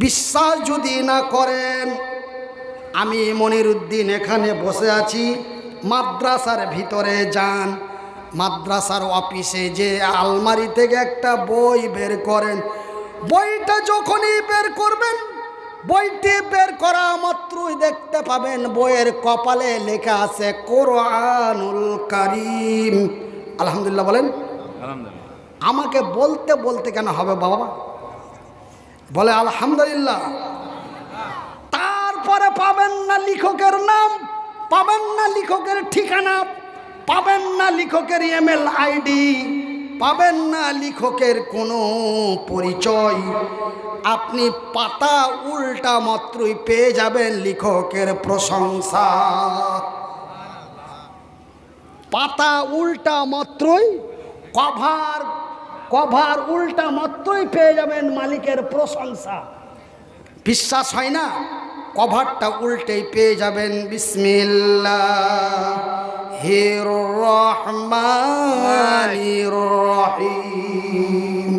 বিশ্বাস যদি না করেন, আমি মনির উদ্দিন এখানে বসে আছি, মাদ্রাসার ভিতরে যান, মাদ্রাসার অফিসে যে আলমারি থেকে একটা বই বের করেন, বইটা যখনই বের করবেন, বইটি বের করা মাত্রই দেখতে পাবেন বইয়ের কপালে লেখা আছে কোরআনুল কারীম। আলহামদুলিল্লাহ বলেন। আমাকে বলতে বলতে কেন হবে বাবা? বলে আলহামদুলিল্লাহ। তারপরে পাবেন না লেখকের নাম, পাবেন না লেখকের ঠিকানা, পাবেন না লেখকের ইমেল আইডি, পাবেন না লেখকের কোনো পরিচয়। আপনি পাতা উল্টা মাত্রই পেয়ে যাবেন লেখকের প্রশংসা। পাতা উল্টা মাত্রই, কভার উল্টা মাত্রই পেয়ে যাবেন মালিকের প্রশংসা। বিশ্বাস হয় না? কভারটা উল্টেই পেয়ে যাবেন। বিসমিল্লাহির রহমানির রহিম,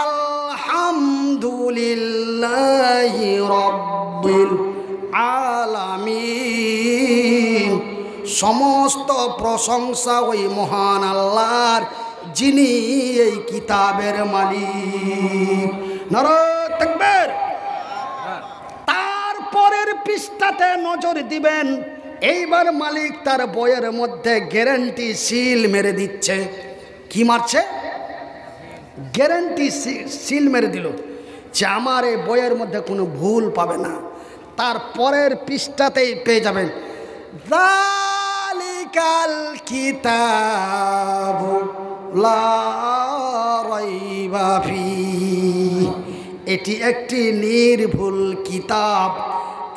আলহামদুলিল্লাহি রাব্বিল আলামিন। সমস্ত প্রশংসা ওই মহান আল্লাহর, যিনি এই কিতাবের মালিক। নারায়ে তাকবীর। তারপরের পৃষ্ঠাতে নজর দিবেন, এইবার মালিক তার বইয়ের মধ্যে গ্যারান্টি সিল মেরে দিচ্ছে। কি মারছে? গ্যারান্টি সিল মেরে দিল যে আমার এই বইয়ের মধ্যে কোনো ভুল পাবে না। তারপরের পৃষ্ঠাতেই পেয়ে যাবেন যালিকাল কিতাবু লা রাইবা ফীহি। এটি একটি নির্ভুল কিতাব,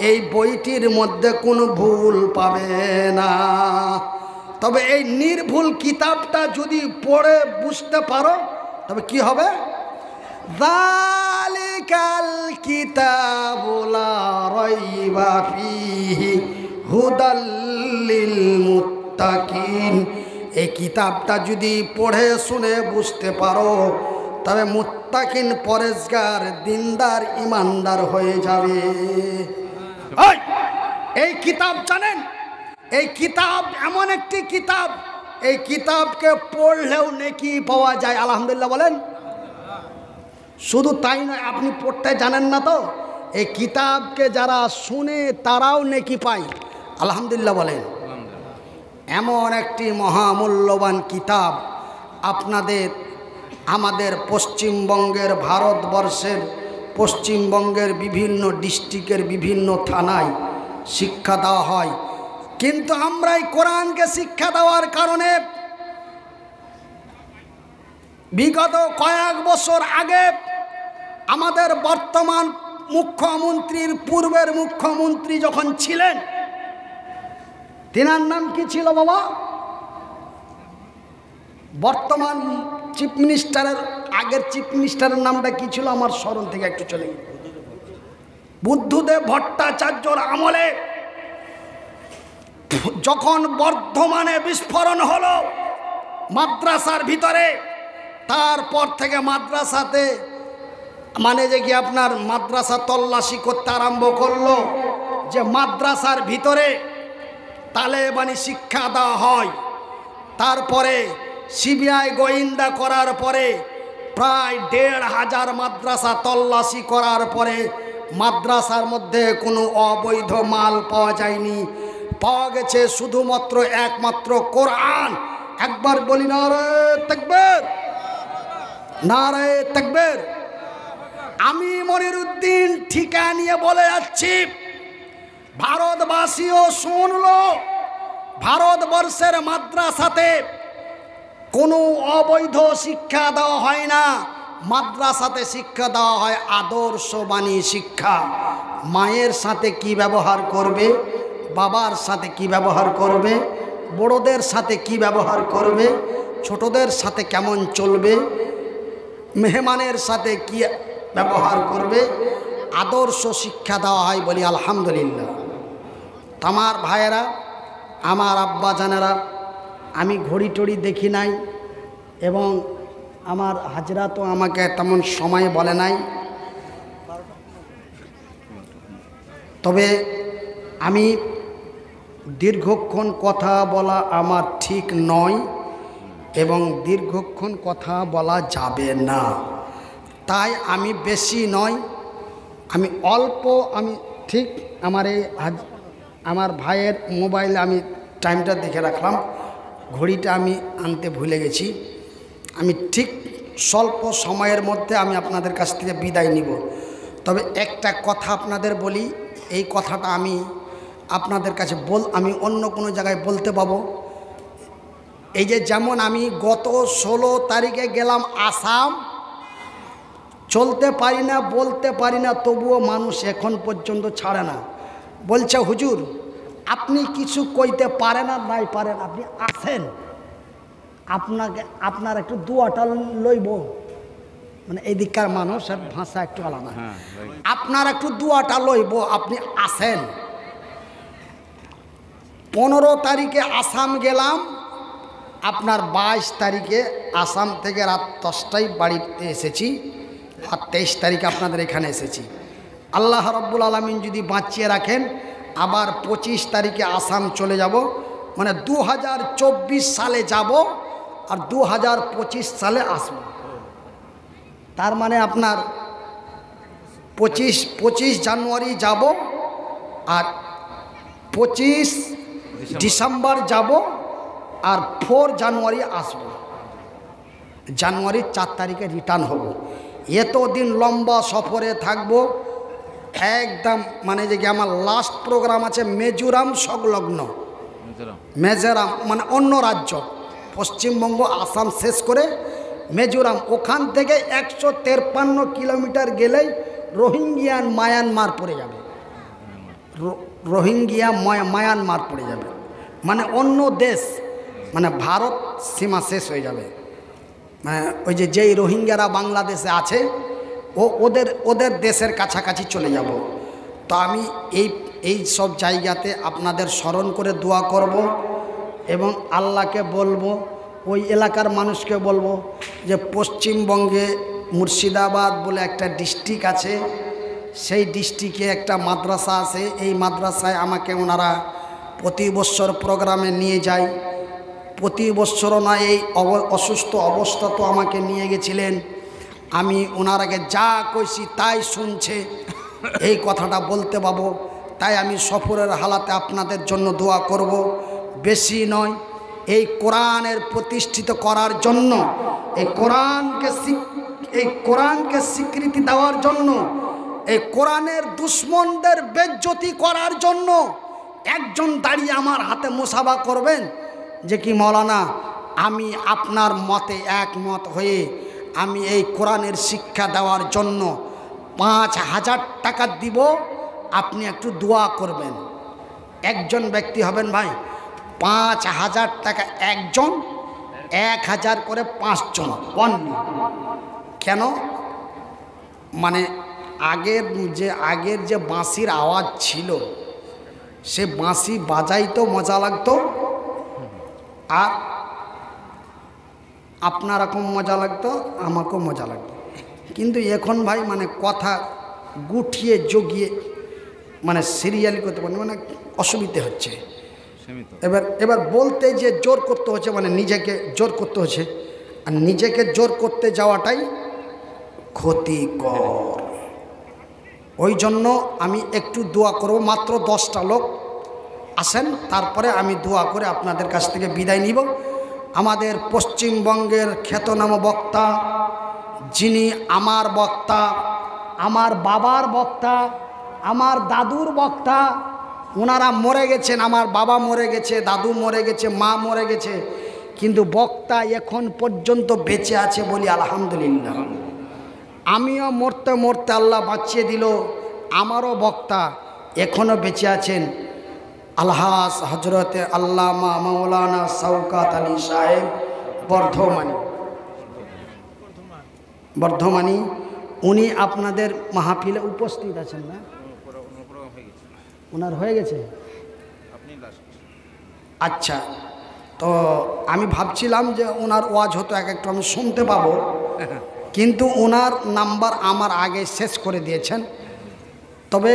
এই বইটির মধ্যে কোনো ভুল পাবে না। তবে এই নির্ভুল কিতাবটা যদি পড়ে বুঝতে পারো তবে কি হবে? যালিকাল কিতাবু লা রাইবা ফীহি হুদাল লিল মুত্তাকিন। এই কিতাবটা যদি পড়ে শুনে বুঝতে পারো তবে মুত্তাকিন, পরেজগার, দিনদার, ইমানদার হয়ে যাবে। এই কিতাব জানেন, এই কিতাব এমন একটি কিতাব, এই কিতাবকে পড়লেও নেকি পাওয়া যায়। আলহামদুলিল্লাহ বলেন। শুধু তাই নয়, আপনি পড়তে জানেন না তো, এই কিতাবকে যারা শুনে তারাও নেকি পায়। আলহামদুলিল্লাহ বলেন। এমন একটি মহামূল্যবান কিতাব আপনাদের আমাদের পশ্চিমবঙ্গের, ভারতবর্ষের পশ্চিমবঙ্গের বিভিন্ন ডিস্ট্রিক্টের বিভিন্ন থানায় শিক্ষা দেওয়া হয়। কিন্তু আমরা এই কোরআনকে শিক্ষা দেওয়ার কারণে বিগত কয়েক বছর আগে আমাদের বর্তমান মুখ্যমন্ত্রীর পূর্বের মুখ্যমন্ত্রী যখন ছিলেন, তিনার নাম কি ছিল বাবা? বর্তমান চিফ মিনিস্টারের আগের চিফ মিনিস্টারের নামটা কি ছিল? আমার স্মরণ থেকে একটু চলে গেল। বুদ্ধদেব ভট্টাচার্যর আমলে যখন বর্ধমানে বিস্ফোরণ হলো মাদ্রাসার ভিতরে, তারপর থেকে মাদ্রাসাতে মানে যে কি আপনার মাদ্রাসা তল্লাশি করতে আরম্ভ করলো, যে মাদ্রাসার ভিতরে তালেবানি শিক্ষা দেওয়া হয়। তারপরে সিবিআই গোয়েন্দা করার পরে প্রায় ১৫০০ মাদ্রাসা তল্লাশি করার পরে মাদ্রাসার মধ্যে কোনো অবৈধ মাল পাওয়া যায়নি। পাওয়া গেছে শুধুমাত্র একমাত্র কোরআন। একবার বলি নারায়ে তাকবীর, নারায়ে তাকবীর। আমি মনিরুদ্দিন ঠিকা নিয়ে বলে যাচ্ছি, ভারতবাসীও শুনলো, ভারতবর্ষের মাদ্রাসাতে কোনো অবৈধ শিক্ষা দেওয়া হয় না। মাদ্রাসাতে শিক্ষা দেওয়া হয় আদর্শবাণী শিক্ষা। মায়ের সাথে কি ব্যবহার করবে, বাবার সাথে কি ব্যবহার করবে, বড়দের সাথে কি ব্যবহার করবে, ছোটদের সাথে কেমন চলবে, মেহমানের সাথে কি ব্যবহার করবে, আদর্শ শিক্ষা দেওয়া হয়। বলি আলহামদুলিল্লাহ। আমার ভাইয়েরা, আমার আব্বা জানেরা, আমি ঘড়ি টড়ি দেখি নাই এবং আমার হাজরা তো আমাকে তেমন সময় বলে নাই। তবে আমি দীর্ঘক্ষণ কথা বলা আমার ঠিক নয় এবং দীর্ঘক্ষণ কথা বলা যাবে না। তাই আমি বেশি নয় আমি অল্প ঠিক আমার ভাইয়ের মোবাইলে আমি টাইমটা দেখে রাখলাম, ঘড়িটা আমি আনতে ভুলে গেছি। আমি ঠিক স্বল্প সময়ের মধ্যে আমি আপনাদের কাছ থেকে বিদায় নিব। তবে একটা কথা আপনাদের বলি, এই কথাটা আমি আপনাদের কাছে আমি অন্য কোনো জায়গায় বলতে পাবো। এই যে যেমন আমি গত 16 তারিখে গেলাম আসাম, চলতে পারি না, বলতে পারি না, তবুও মানুষ এখন পর্যন্ত ছাড়ে না। বলছে হুজুর আপনি কিছু কইতে পারেন আর নাই পারেন, আপনি আসেন, আপনার একটু দুয়াটা লইব। মানে এই দিককার মানুষের ভাষা একটু আলাদা। আপনার একটু দুয়াটা লইব, আপনি আসেন। 15 তারিখে আসাম গেলাম, আপনার 22 তারিখে আসাম থেকে রাত 10টায় বাড়িতে এসেছি, আর 23 তারিখে আপনাদের এখানে এসেছি। আল্লাহ রাব্বুল আলামিন যদি বাঁচিয়ে রাখেন আবার 25 তারিখে আসাম চলে যাব। মানে 2024 সালে যাব আর 2025 সালে আসব। তার মানে আপনার 25 জানুয়ারি যাব আর 25 ডিসেম্বর যাব আর 4 জানুয়ারি আসব। জানুয়ারির 4 তারিখে রিটার্ন হব। এতদিন লম্বা সফরে থাকব একদম। মানে যে আমার লাস্ট প্রোগ্রাম আছে মিজোরাম সংলগ্ন, মিজোরাম মানে অন্য রাজ্য, পশ্চিমবঙ্গ আসাম শেষ করে মিজোরাম, ওখান থেকে 153 কিলোমিটার গেলেই রোহিঙ্গিয়ান মায়ানমার পড়ে যাবে। রোহিঙ্গিয়া মায়ানমার পড়ে যাবে, মানে অন্য দেশ, মানে ভারত সীমা শেষ হয়ে যাবে। মানে ওই যেই রোহিঙ্গারা বাংলাদেশে আছে ওদের দেশের কাছাকাছি চলে যাব। তো আমি এই সব জায়গাতে আপনাদের স্মরণ করে দোয়া করব এবং আল্লাহকে বলবো, ওই এলাকার মানুষকে বলবো যে পশ্চিমবঙ্গে মুর্শিদাবাদ বলে একটা ডিস্ট্রিক্ট আছে, সেই ডিস্ট্রিক্টে একটা মাদ্রাসা আছে। এই মাদ্রাসায় আমাকে ওনারা প্রতি বছর প্রোগ্রামে নিয়ে যায়। প্রতি বছরও না, এই অসুস্থ অবস্থা তো আমাকে নিয়ে গেছিলেন। আমি ওনার আগে যা কইছি তাই শুনছে, এই কথাটা বলতে পাবো। তাই আমি সফরের হালাতে আপনাদের জন্য দোয়া করব, বেশি নয়। এই কোরআনের প্রতিষ্ঠিত করার জন্য, এই কোরআনকে স্বীকৃতি দেওয়ার জন্য, এই কোরআনের দুশ্মনদের বেজ্জতি করার জন্য একজন দাঁড়িয়ে আমার হাতে মুসাফা করবেন যে কি মৌলানা আমি আপনার মতে একমত হয়ে আমি এই কোরআনের শিক্ষা দেওয়ার জন্য 5,000 টাকা দিব, আপনি একটু দোয়া করবেন। একজন ব্যক্তি হবেন ভাই, 5,000 টাকা একজন, 1,000 করে 5 জন। কেন? মানে আগের যে বাঁশির আওয়াজ ছিল, সে বাঁশি বাজাইতো মজা লাগতো, আর আপনার রকম মজা লাগতো, আমাকেও মজা লাগতো। কিন্তু এখন ভাই মানে কথা গুটিয়ে জগিয়ে মানে সিরিয়ালি করতে পারেন, মানে অসুবিধে হচ্ছে। এবার বলতে যে জোর করতে হচ্ছে, মানে নিজেকে জোর করতে হচ্ছে, আর নিজেকে জোর করতে যাওয়াটাই ক্ষতিকর। ওই জন্য আমি একটু দোয়া করব, মাত্র 10টা লোক আসেন, তারপরে আমি দোয়া করে আপনাদের কাছ থেকে বিদায় নিব। আমাদের পশ্চিমবঙ্গের খ্যাতনাম বক্তা, যিনি আমার বক্তা, আমার বাবার বক্তা, আমার দাদুর বক্তা, ওনারা মরে গেছেন। আমার বাবা মরে গেছে, দাদু মরে গেছে, মা মরে গেছে, কিন্তু বক্তা এখন পর্যন্ত বেঁচে আছে বলি আলহামদুলিল্লাহ। আমিও মরতে মরতে আল্লাহ বাঁচিয়ে দিল, আমারও বক্তা এখনও বেঁচে আছেন। আলহাজ হজরতে আল্লামা মাওলানা শওকত আলী সাহেব বর্ধমানী, উনি আপনাদের মাহফিলে উপস্থিত আছেন না? ওনার হয়ে গেছে? আচ্ছা, তো আমি ভাবছিলাম যে ওনার ওয়াজ হতো একটু আমি শুনতে পাবো, কিন্তু ওনার নাম্বার আমার আগে শেষ করে দিয়েছেন। তবে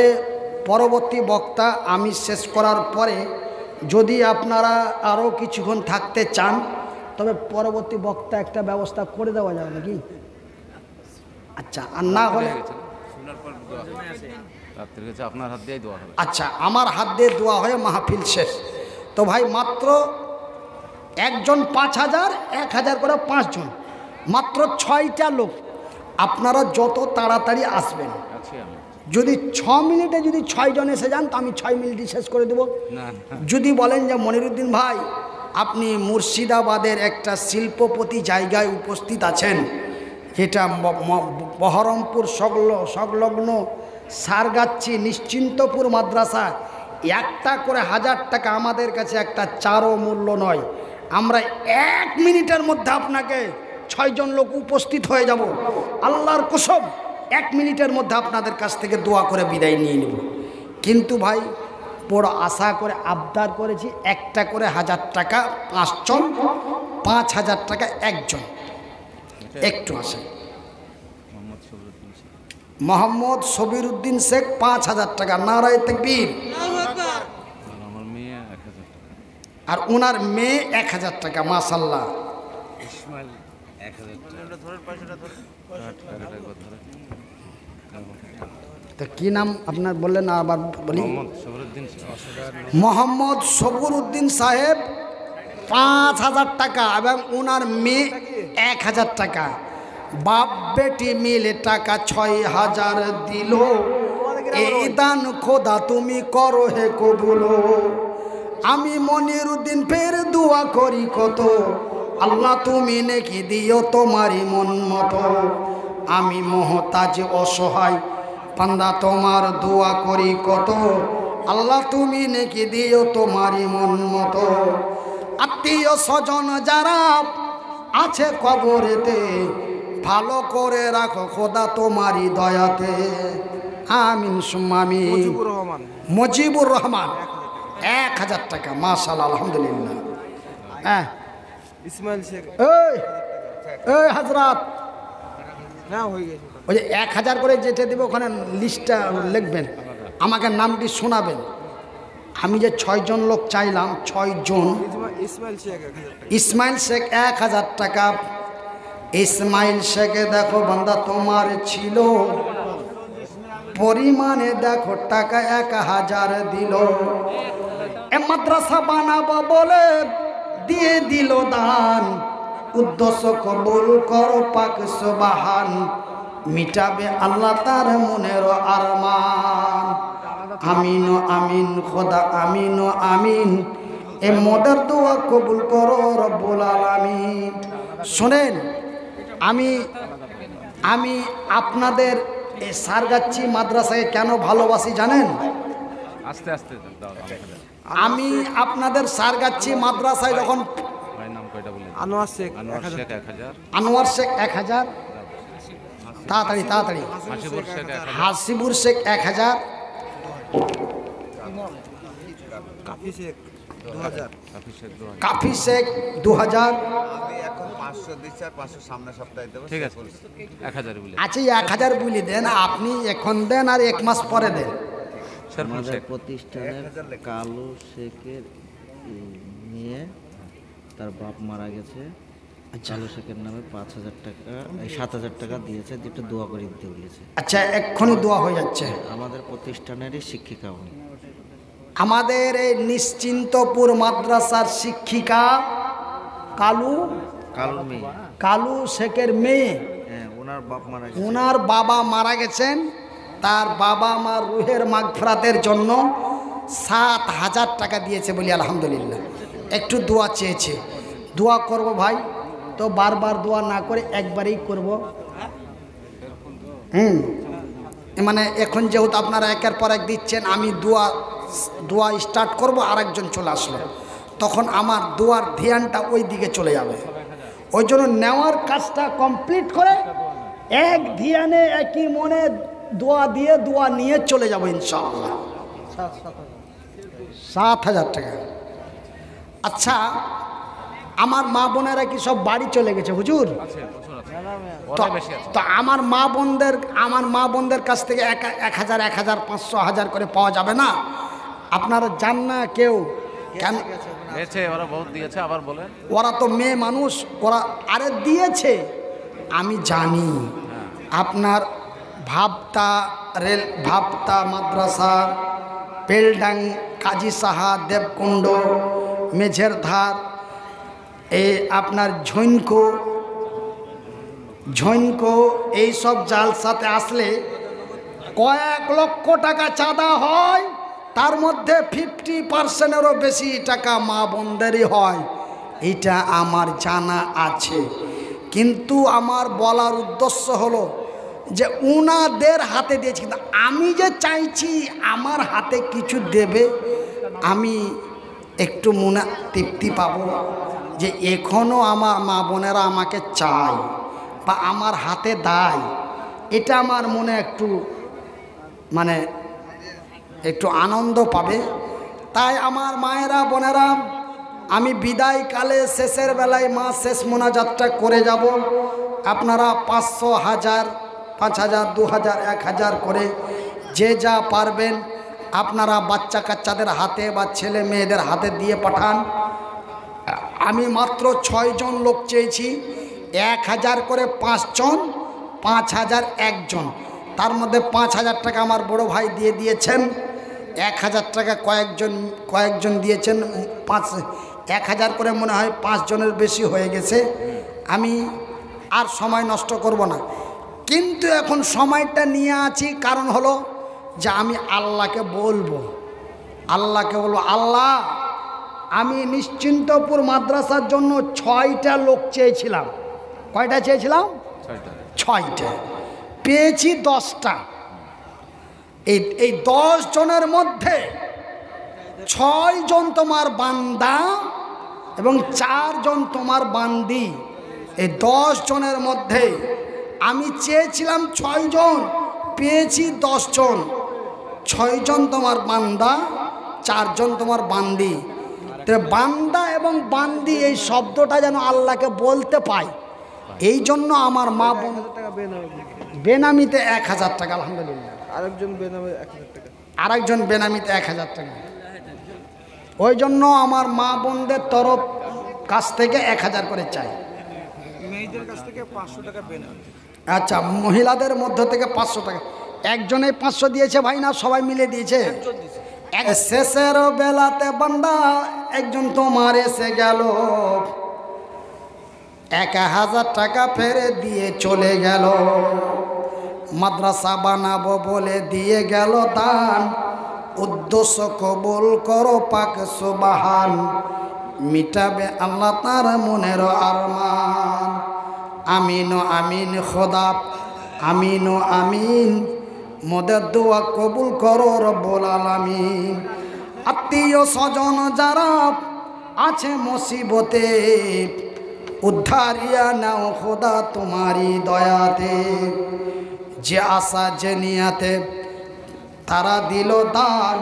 পরবর্তী বক্তা আমি শেষ করার পরে যদি আপনারা আরও কিছুক্ষণ থাকতে চান, তবে পরবর্তী বক্তা একটা ব্যবস্থা করে দেওয়া যাবে নাকি? আচ্ছা, আর না হলে রাত্রির কাছে আপনার হাত দিয়েই দোয়া হবে। আচ্ছা, আমার হাত দিয়ে দোয়া হয়ে মাহফিল শেষ। তো ভাই মাত্র একজন 5,000, 1,000 করে 5 জন, মাত্র 6টা লোক। আপনারা যত তাড়াতাড়ি আসবেন, আছি আমি। যদি 6 মিনিটে যদি 6 জন এসে যান তো আমি 6 মিনিটই শেষ করে দেব। না যদি বলেন যে মনিরুদ্দিন ভাই আপনি মুর্শিদাবাদের একটা শিল্পপতি জায়গায় উপস্থিত আছেন, যেটা বহরমপুর সংলগ্ন সারগাচ্ছি নিশ্চিন্তপুর মাদ্রাসা, একটা করে 1000 টাকা আমাদের কাছে একটা চারও মূল্য নয়। আমরা 1 মিনিটের মধ্যে আপনাকে 6 জন লোক উপস্থিত হয়ে যাব। আল্লাহর কসম 1 মিনিটের মধ্যে আপনাদের কাছ থেকে দোয়া করে বিদায় নিয়ে নেব। কিন্তু ভাই বড় আশা করে আবদার করেছি, একটা করে 1000 টাকা 5 জন, 5,000 টাকা একজন। একটু আসে মোহাম্মদ সবিরউদ্দিন শেখ 5,000 টাকা, নারায়ে তাকবীর। আমার মেয়ে 1000 টাকা, আর ওনার মেয়ে 1000 টাকা, মাশাআল্লাহ। ইসমাইল 1000 টাকা। তো কি নাম আপনার বললেন আবার বলি? মোহাম্মদ মোহাম্মদ সবরুদ্দিন। সবুরউদ্দিন সাহেব 5,000 টাকা এবং ওনার মেয়ে 1,000 টাকা। বাপ বেটি মিলে টাকা 6,000 দিল। এই দান খোদা তুমি করো হে কবুল। আমি মনিরউদ্দিন ফের দোয়া করি কত, আল্লাহ তুমি নেকি দিও তোমারই মন মতো। আমি মহতাজ অসহায় বান্দা তোমার দোয়া করি কত, আল্লাহ তুমি নেকি দিও তোমারই মন মতো। আত্মীয় স্বজন যারা আছে কবরেতে, ভালো করে রাখো খোদা তোমারই দয়াতে। আমিন সুম্মা আমিন। মুজিবুর রহমান 1,000 টাকা, মাশাআল্লাহ, আলহামদুলিল্লাহ। হ্যাঁ ইসমাইল শেখ এই হাজরাত, না হয়ে গেছে। ওই যে 1,000 করে যেটা দেবে ওখানে লিস্টটা লিখবেন, আমাকে নামটি শোনাবেন। আমি যে 6 জন লোক চাইলাম, 6 জন। ইসমাইল শেখ 1000 টাকা। ইসমাইল শেখ 1,000 টাকা। ইসমাইল শেখে দেখো বান্দা তোমার ছিল পরিমাণে, দেখো টাকা 1,000 দিল। এ মাদ্রাসা বানাবো বলে দিয়ে দিল দান, উদ্দেশ্য কবুল করো পাক সুবহান, মিটাবে আল্লাহ তার মনের আরমান। আমিন আমিন খোদা, আমিন আমিন। এ মোদের দোয়া কবুল করো রব্বুল আলামিন। শোনেন, আমি আপনাদের এই সারগাচ্ছি মাদ্রাসাকে কেন ভালোবাসি জানেন? আস্তে আস্তে দাও। আমি আপনাদের সারগাচ্ছি মাদ্রাসায় যখন ভাই নাম কয়টা বলে? আনোয়ার শেখ আনোয়ার শেখ 1000, আনোয়ার শেখ 1000, তাড়াতাড়ি তাড়াতাড়ি, হাসিবুর শেখ 1000, হাসিবুর শেখ 1000, কাফি শেখ 2000, কাফি শেখ 2000। কাফি শেখ 2000। আমি এখন 500 দিচ্ছি আর 500 সামনের সপ্তাহে দেবো। ঠিক আছে 1000 বলে। আচ্ছা 1000 বলে দেন, আপনি এখন দেন আর 1 মাস পরে দেন। শরফুল আমাদের শেখ প্রতিষ্ঠানের কালু শেখের নিয়ে তার বাপ মারা গেছে। কালু শেখের নামে 5,000 টাকা, 7,000 টাকা দিয়েছে, যেটা দোয়া করে দিতে বলেছে। আচ্ছা এক্ষুনি দোয়া হয়ে যাচ্ছে। আমাদের প্রতিষ্ঠানেরই শিক্ষিকা উনি। আমাদের এই নিশ্চিন্তপুর মাদ্রাসার শিক্ষিকা কালুর মেয়ে, কালু শেখের মেয়ে। হ্যাঁ, ওনার বাপ মারা গেছে। ওনার বাবা মারা গেছেন, তার বাবা মার রুহের মাগফিরাতের জন্য 7,000 টাকা দিয়েছে বলি আলহামদুলিল্লাহ। একটু দোয়া চেয়েছে, দোয়া করব ভাই, তো বারবার দোয়া না করে একবারেই করব। মানে এখন যেহেতু আপনারা একের পর এক দিচ্ছেন, আমি দোয়া স্টার্ট করব, আরেকজন চলে আসলো, তখন আমার দোয়ার ধ্যানটা ওই দিকে চলে যাবে। ওই জন্য নেওয়ার কাজটা কমপ্লিট করে এক ধ্যানে একই মনে দোয়া দিয়ে দোয়া নিয়ে চলে যাব ইনশাআল্লাহ। 7,000 টাকা। আচ্ছা, আমার মা বোনেরা কি সব বাড়ি চলে গেছে হুজুর? তো আমার মা বোনদের কাছ থেকে 1,000, 1,000, 500, 1000 করে পাওয়া যাবে না? আপনারা জান না কেউ কেন? দিয়েছে, ওরা বহুত দিয়েছে, আবার বলেন। ওরা তো মেয়ে মানুষ, ওরা আরে দিয়েছে, আমি জানি আপনার ভাবটা রেল ভাবতা মাদ্রাসা, পেলডাং, কাজী সাহা, দেবকুণ্ড, মেঝের ধার, এই আপনার ঝৈনকো এইসব জালসাতে আসলে কয়েক লক্ষ টাকা চাঁদা হয়, তার মধ্যে 50%-এরও বেশি টাকা মা বোনদেরই হয়। এটা আমার জানা আছে, কিন্তু আমার বলার উদ্দেশ্য হলো যে উনাদের হাতে দিয়েছি, কিন্তু আমি যে চাইছি আমার হাতে কিছু দেবে, আমি একটু মনে তৃপ্তি পাবো যে এখনও আমার মা বোনেরা আমাকে চায় বা আমার হাতে দেয়, এটা আমার মনে একটু মানে একটু আনন্দ পাবে। তাই আমার মায়েরা বোনেরা, আমি বিদায়কালে শেষের বেলায় মা শেষ মোনাজাতটা করে যাব। আপনারা 500, 1000, 5000, 2000, 1000 করে যে যা পারবেন আপনারা বাচ্চা কাচ্চাদের হাতে বা ছেলে মেয়েদের হাতে দিয়ে পাঠান। আমি মাত্র 6 জন লোক চেয়েছি, 1000 করে 5 জন, 5000 একজন। তার মধ্যে 5000 টাকা আমার বড় ভাই দিয়ে দিয়েছেন, 1000 টাকা কয়েকজন দিয়েছেন, 1000 করে মনে হয় 5 জনের বেশি হয়ে গেছে। আমি আর সময় নষ্ট করব না, কিন্তু এখন সময়টা নিয়ে আছি, কারণ হলো যে আমি আল্লাহকে বলবো, আল্লাহ আমি নিশ্চিন্তপুর মাদ্রাসার জন্য 6টা লোক চেয়েছিলাম। কয়টা চেয়েছিলাম? 6টা, পেয়েছি 10টা। এই 10 জনের মধ্যে 6 জন তোমার বান্দা এবং 4 জন তোমার বান্দি। এই 10 জনের মধ্যে আমি চেয়েছিলাম 6 জন, পেয়েছি 10 জন। 6 জন তোমার বান্দা, 4 জন তোমার বান্দি। তো বান্দা এবং বান্দি এই শব্দটা যেন আল্লাহকে বলতে পাই, এই জন্য আমার মা বোন বেনামিতে 1000 টাকা, আলহামদুলিল্লাহ। আরেকজন বেনামিতে 1000 টাকা। ওই জন্য আমার মা বোনদের তরফ কাছ থেকে 1000 করে চাই। মেয়েদের কাছ থেকে 500 টাকা বেনামি। আচ্ছা, মহিলাদের মধ্য থেকে 500 টাকা। একজনে 500 দিয়েছে ভাই, না সবাই মিলে দিয়েছে? শেষের বেলাতে বান্দা একজন তোমার এসে গেল, 1000 টাকা ফেরে দিয়ে চলে গেল। মাদ্রাসা বানাবো বলে দিয়ে গেল দান, উদ্দেশ্য কবুল করো পাক সুবহান, মিটাবে আল্লাহ তার মনের আরমান। আমিন আমিন খোদা, আমিন আমিন, মোদের দোয়া কবুল করো রব্বুল আলামিন। আত্মীয় স্বজন যারা আছে মুসিবতে, উদ্ধারিয়া নাও খোদা তোমারি দয়াতে। যে আশা যে নিয়াতে তারা দিল দান,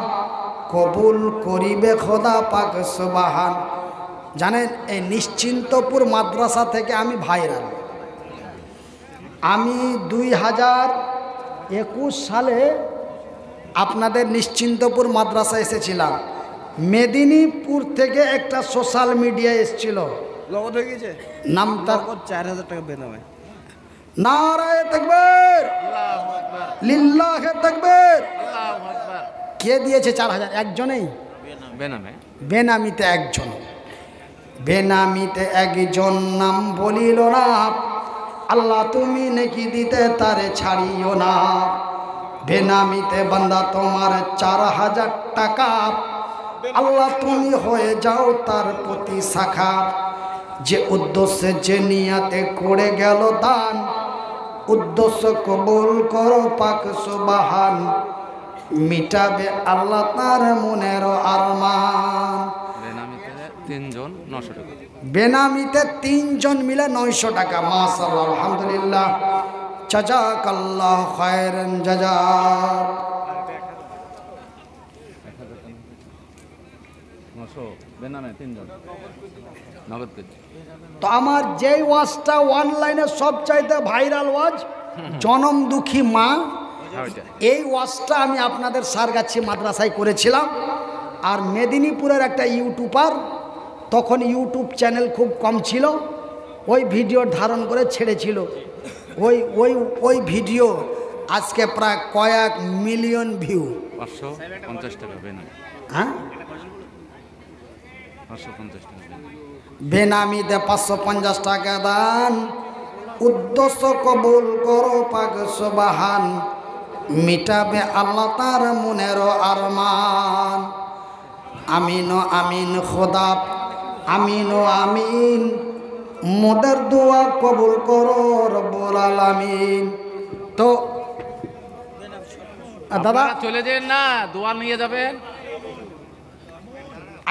কবুল করিবে খোদা পাক সুবহান। জানেন, এই নিশ্চিন্তপুর মাদ্রাসা থেকে আমি ভাইরাল। আমি 2021 সালে আপনাদের নিশ্চিন্তপুর মাদ্রাসা এসেছিলাম। মেদিনীপুর থেকে একটা সোশ্যাল মিডিয়া এসেছিল, লগত হয়ে গেছে, নামটা 4000 টাকা বেনামে। নারায়ে তাকবীর, লিল্লাহে তাকবীর। কে দিয়েছে 4000? একজনেই বেনামিতে একজন। বেনামিতে একজন নাম বলিল না, আল্লাহ তুমি নেকি দিতে তারে ছাড়িও না। বেনামিতে বান্দা তোমার 4000 টাকা, আল্লাহ তুমি হয়ে যাও তার প্রতি শাখা। যে উদ্দেশ্যে যে নিয়াতে করে গেল দান, উদ্দেশ্য কবুল করো পাক সুবহান, মিটাবে আল্লাহ তার মনের আরমান। বেনামিতে 3 জন মিলে 900 টাকা। মাশাআল্লাহ, আলহামদুলিল্লাহ, জাযাকাল্লাহ খায়রান জাযা। তো আমার যেই ওয়াজটা অনলাইনে সবচাইতে ভাইরাল ওয়াজ, জনম দুঃখী মা, এই ওয়াজটা আমি আপনাদের সারগাছি মাদ্রাসায় করেছিলাম। আর মেদিনীপুরের একটা ইউটিউবার, তখন ইউটিউব চ্যানেল খুব কম ছিল, ওই ভিডিও ধারণ করে ছেড়েছিল। ওই ভিডিও আজকে প্রায় কয়েক মিলিয়ন ভিউ। 550 টাকা বেনামি। হ্যাঁ, 550 টাকা বেনামি। বেনামিতে 550 টাকা দান, উদ্দেশ্য কবুল করো পাক সুবহান, মিটাবে আল্লাহ তার মনের আরমান। আমিন ও আমিন খোদা, আমিন ও আমিন, মোদের দোয়া কবুল করো রব্বুল আলামিন। তো দাদা, আপনারা চলে যান না, দোয়া নিয়ে যাবেন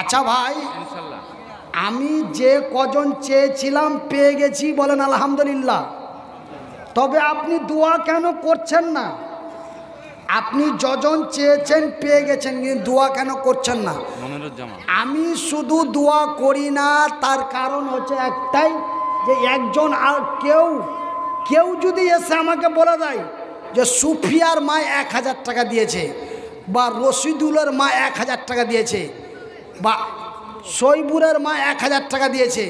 আচ্ছা ভাই, ইনশাল্লাহ। আমি যে কজন চেয়েছিলাম পেয়ে গেছি, বলেন আলহামদুলিল্লাহ। তবে আপনি দোয়া কেন করছেন না? আপনি যজন চেয়েছেন পেয়ে গেছেন, কিন্তু দোয়া কেন করছেন না? মনিরুজ্জামান। আমি শুধু দোয়া করি না, তার কারণ হচ্ছে একটাই, যে একজন আর কেউ যদি এসে আমাকে বলে দেয় যে সুফিয়ার মা 1000 টাকা দিয়েছে, বা রশিদুলের মা 1000 টাকা দিয়েছে, বা সৈবুরের মা 1000 টাকা দিয়েছে,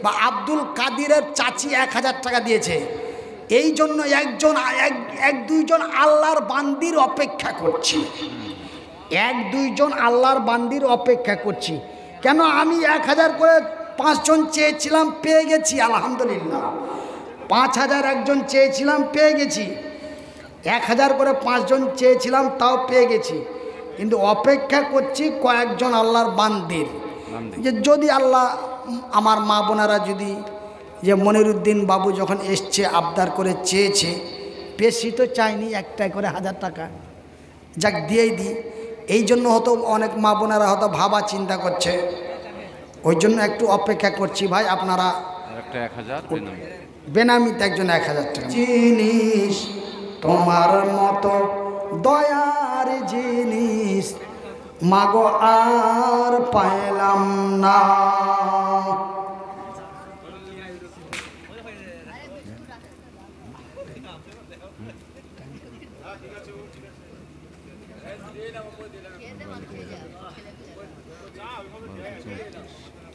বা আব্দুল কাদিরের চাচি 1000 টাকা দিয়েছে, এই জন্য এক দুইজন আল্লাহর বান্দির অপেক্ষা করছি, আল্লাহর বান্দির অপেক্ষা করছি। কেন? আমি 1000 করে 5 জন চেয়েছিলাম, পেয়ে গেছি আলহামদুলিল্লাহ। 5000 একজন চেয়েছিলাম, পেয়ে গেছি। 1000 করে 5 জন চেয়েছিলাম, তাও পেয়ে গেছি। কিন্তু অপেক্ষা করছি কয়েকজন আল্লাহর বান্দির, যে যদি আল্লাহ, আমার মা বোনেরা যদি, যে মনিরুদ্দিন বাবু যখন এসছে আবদার করে চেয়েছে, বেশি তো চাইনি, একটাই করে 1000 টাকা, যাক দিয়েই দিই। এই জন্য হয়তো অনেক মা বোনেরা হয়তো ভাবা চিন্তা করছে, ওই জন্য একটু অপেক্ষা করছি ভাই। আপনারা একটা 1000 বেনামি। বেনামিতে একজন 1000 টাকা। জিনিস তোমার মতো দয়ার জিনিস মাগো আর পাইলাম না।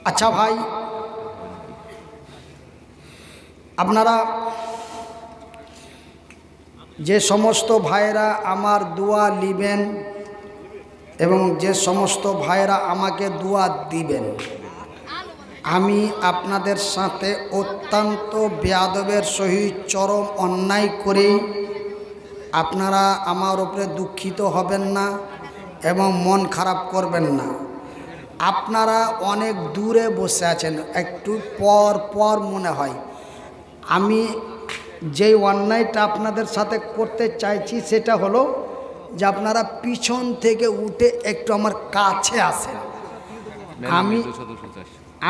আচ্ছা ভাই, আপনারা যে সমস্ত ভাইরা আমার দোয়া নিবেন এবং যে সমস্ত ভাইরা আমাকে দোয়া দিবেন, আমি আপনাদের সাথে অত্যন্ত বেয়াদবের সহিত চরম অন্যায় করে, আপনারা আমার উপরে দুঃখিত হবেন না এবং মন খারাপ করবেন না। আপনারা অনেক দূরে বসে আছেন, একটু পর মনে হয়। আমি যেই অন্যায়টা আপনাদের সাথে করতে চাইছি সেটা হলো যে আপনারা পিছন থেকে উঠে একটু আমার কাছে আসেন,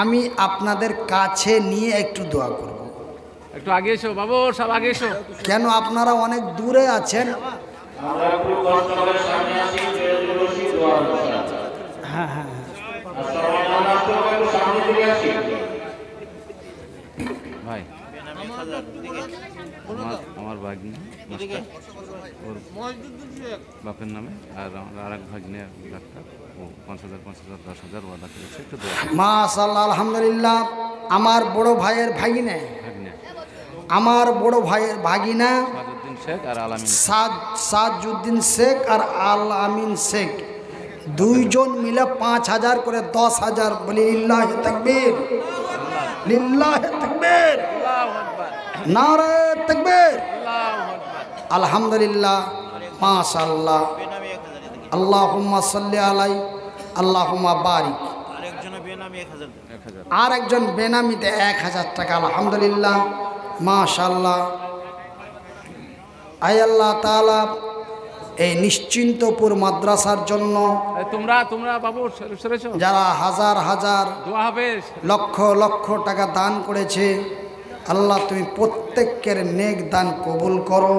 আমি আপনাদের কাছে নিয়ে একটু দোয়া করব। একটু আগে এসো বাবু, সব আগে এসো। কেন? আপনারা অনেক দূরে আছেন। হ্যাঁ, ভাই, আমার ভাগ্নি ওর বাপের নামে, আর আর এক ভাগ্নে ডাক্তার, ও 5000 10,000 ওয়াদা করেছে, একটু দোয়া। মাশাআল্লাহ, আলহামদুলিল্লাহ। আমার বড় ভাইয়ের ভাগিনা, ভাগ্নে আমার বড় ভাইয়ের ভাগিনা সাজউদ্দিন শেখ আর আলামিন, সাজউদ্দিন শেখ আর আল আমিন শেখ, দুইজন মিলে 5000 করে 10,000। বলি লিল্লাহি তাকবীর, লিল্লাহি তাকবীর, নারে তাকবীর, আলহামদুলিল্লাহ, মাশাআল্লাহ। আল্লাহুম্মা সাল্লি আলাই, আল্লাহুম্মা বারিক। আর একজন বেনামিতে 1000 টাকা, আলহামদুলিল্লাহ, মাশাআল্লাহ। আয় আল্লাহ তাআলা এই নিশ্চিন্তপুর মাদ্রাসার জন্য তোমরা বাবু সেরেছো, যারা হাজার হাজার দোয়া হবে, লক্ষ লক্ষ টাকা দান করেছে, আল্লাহ তুমি প্রত্যেকের নেক দান কবুল করো।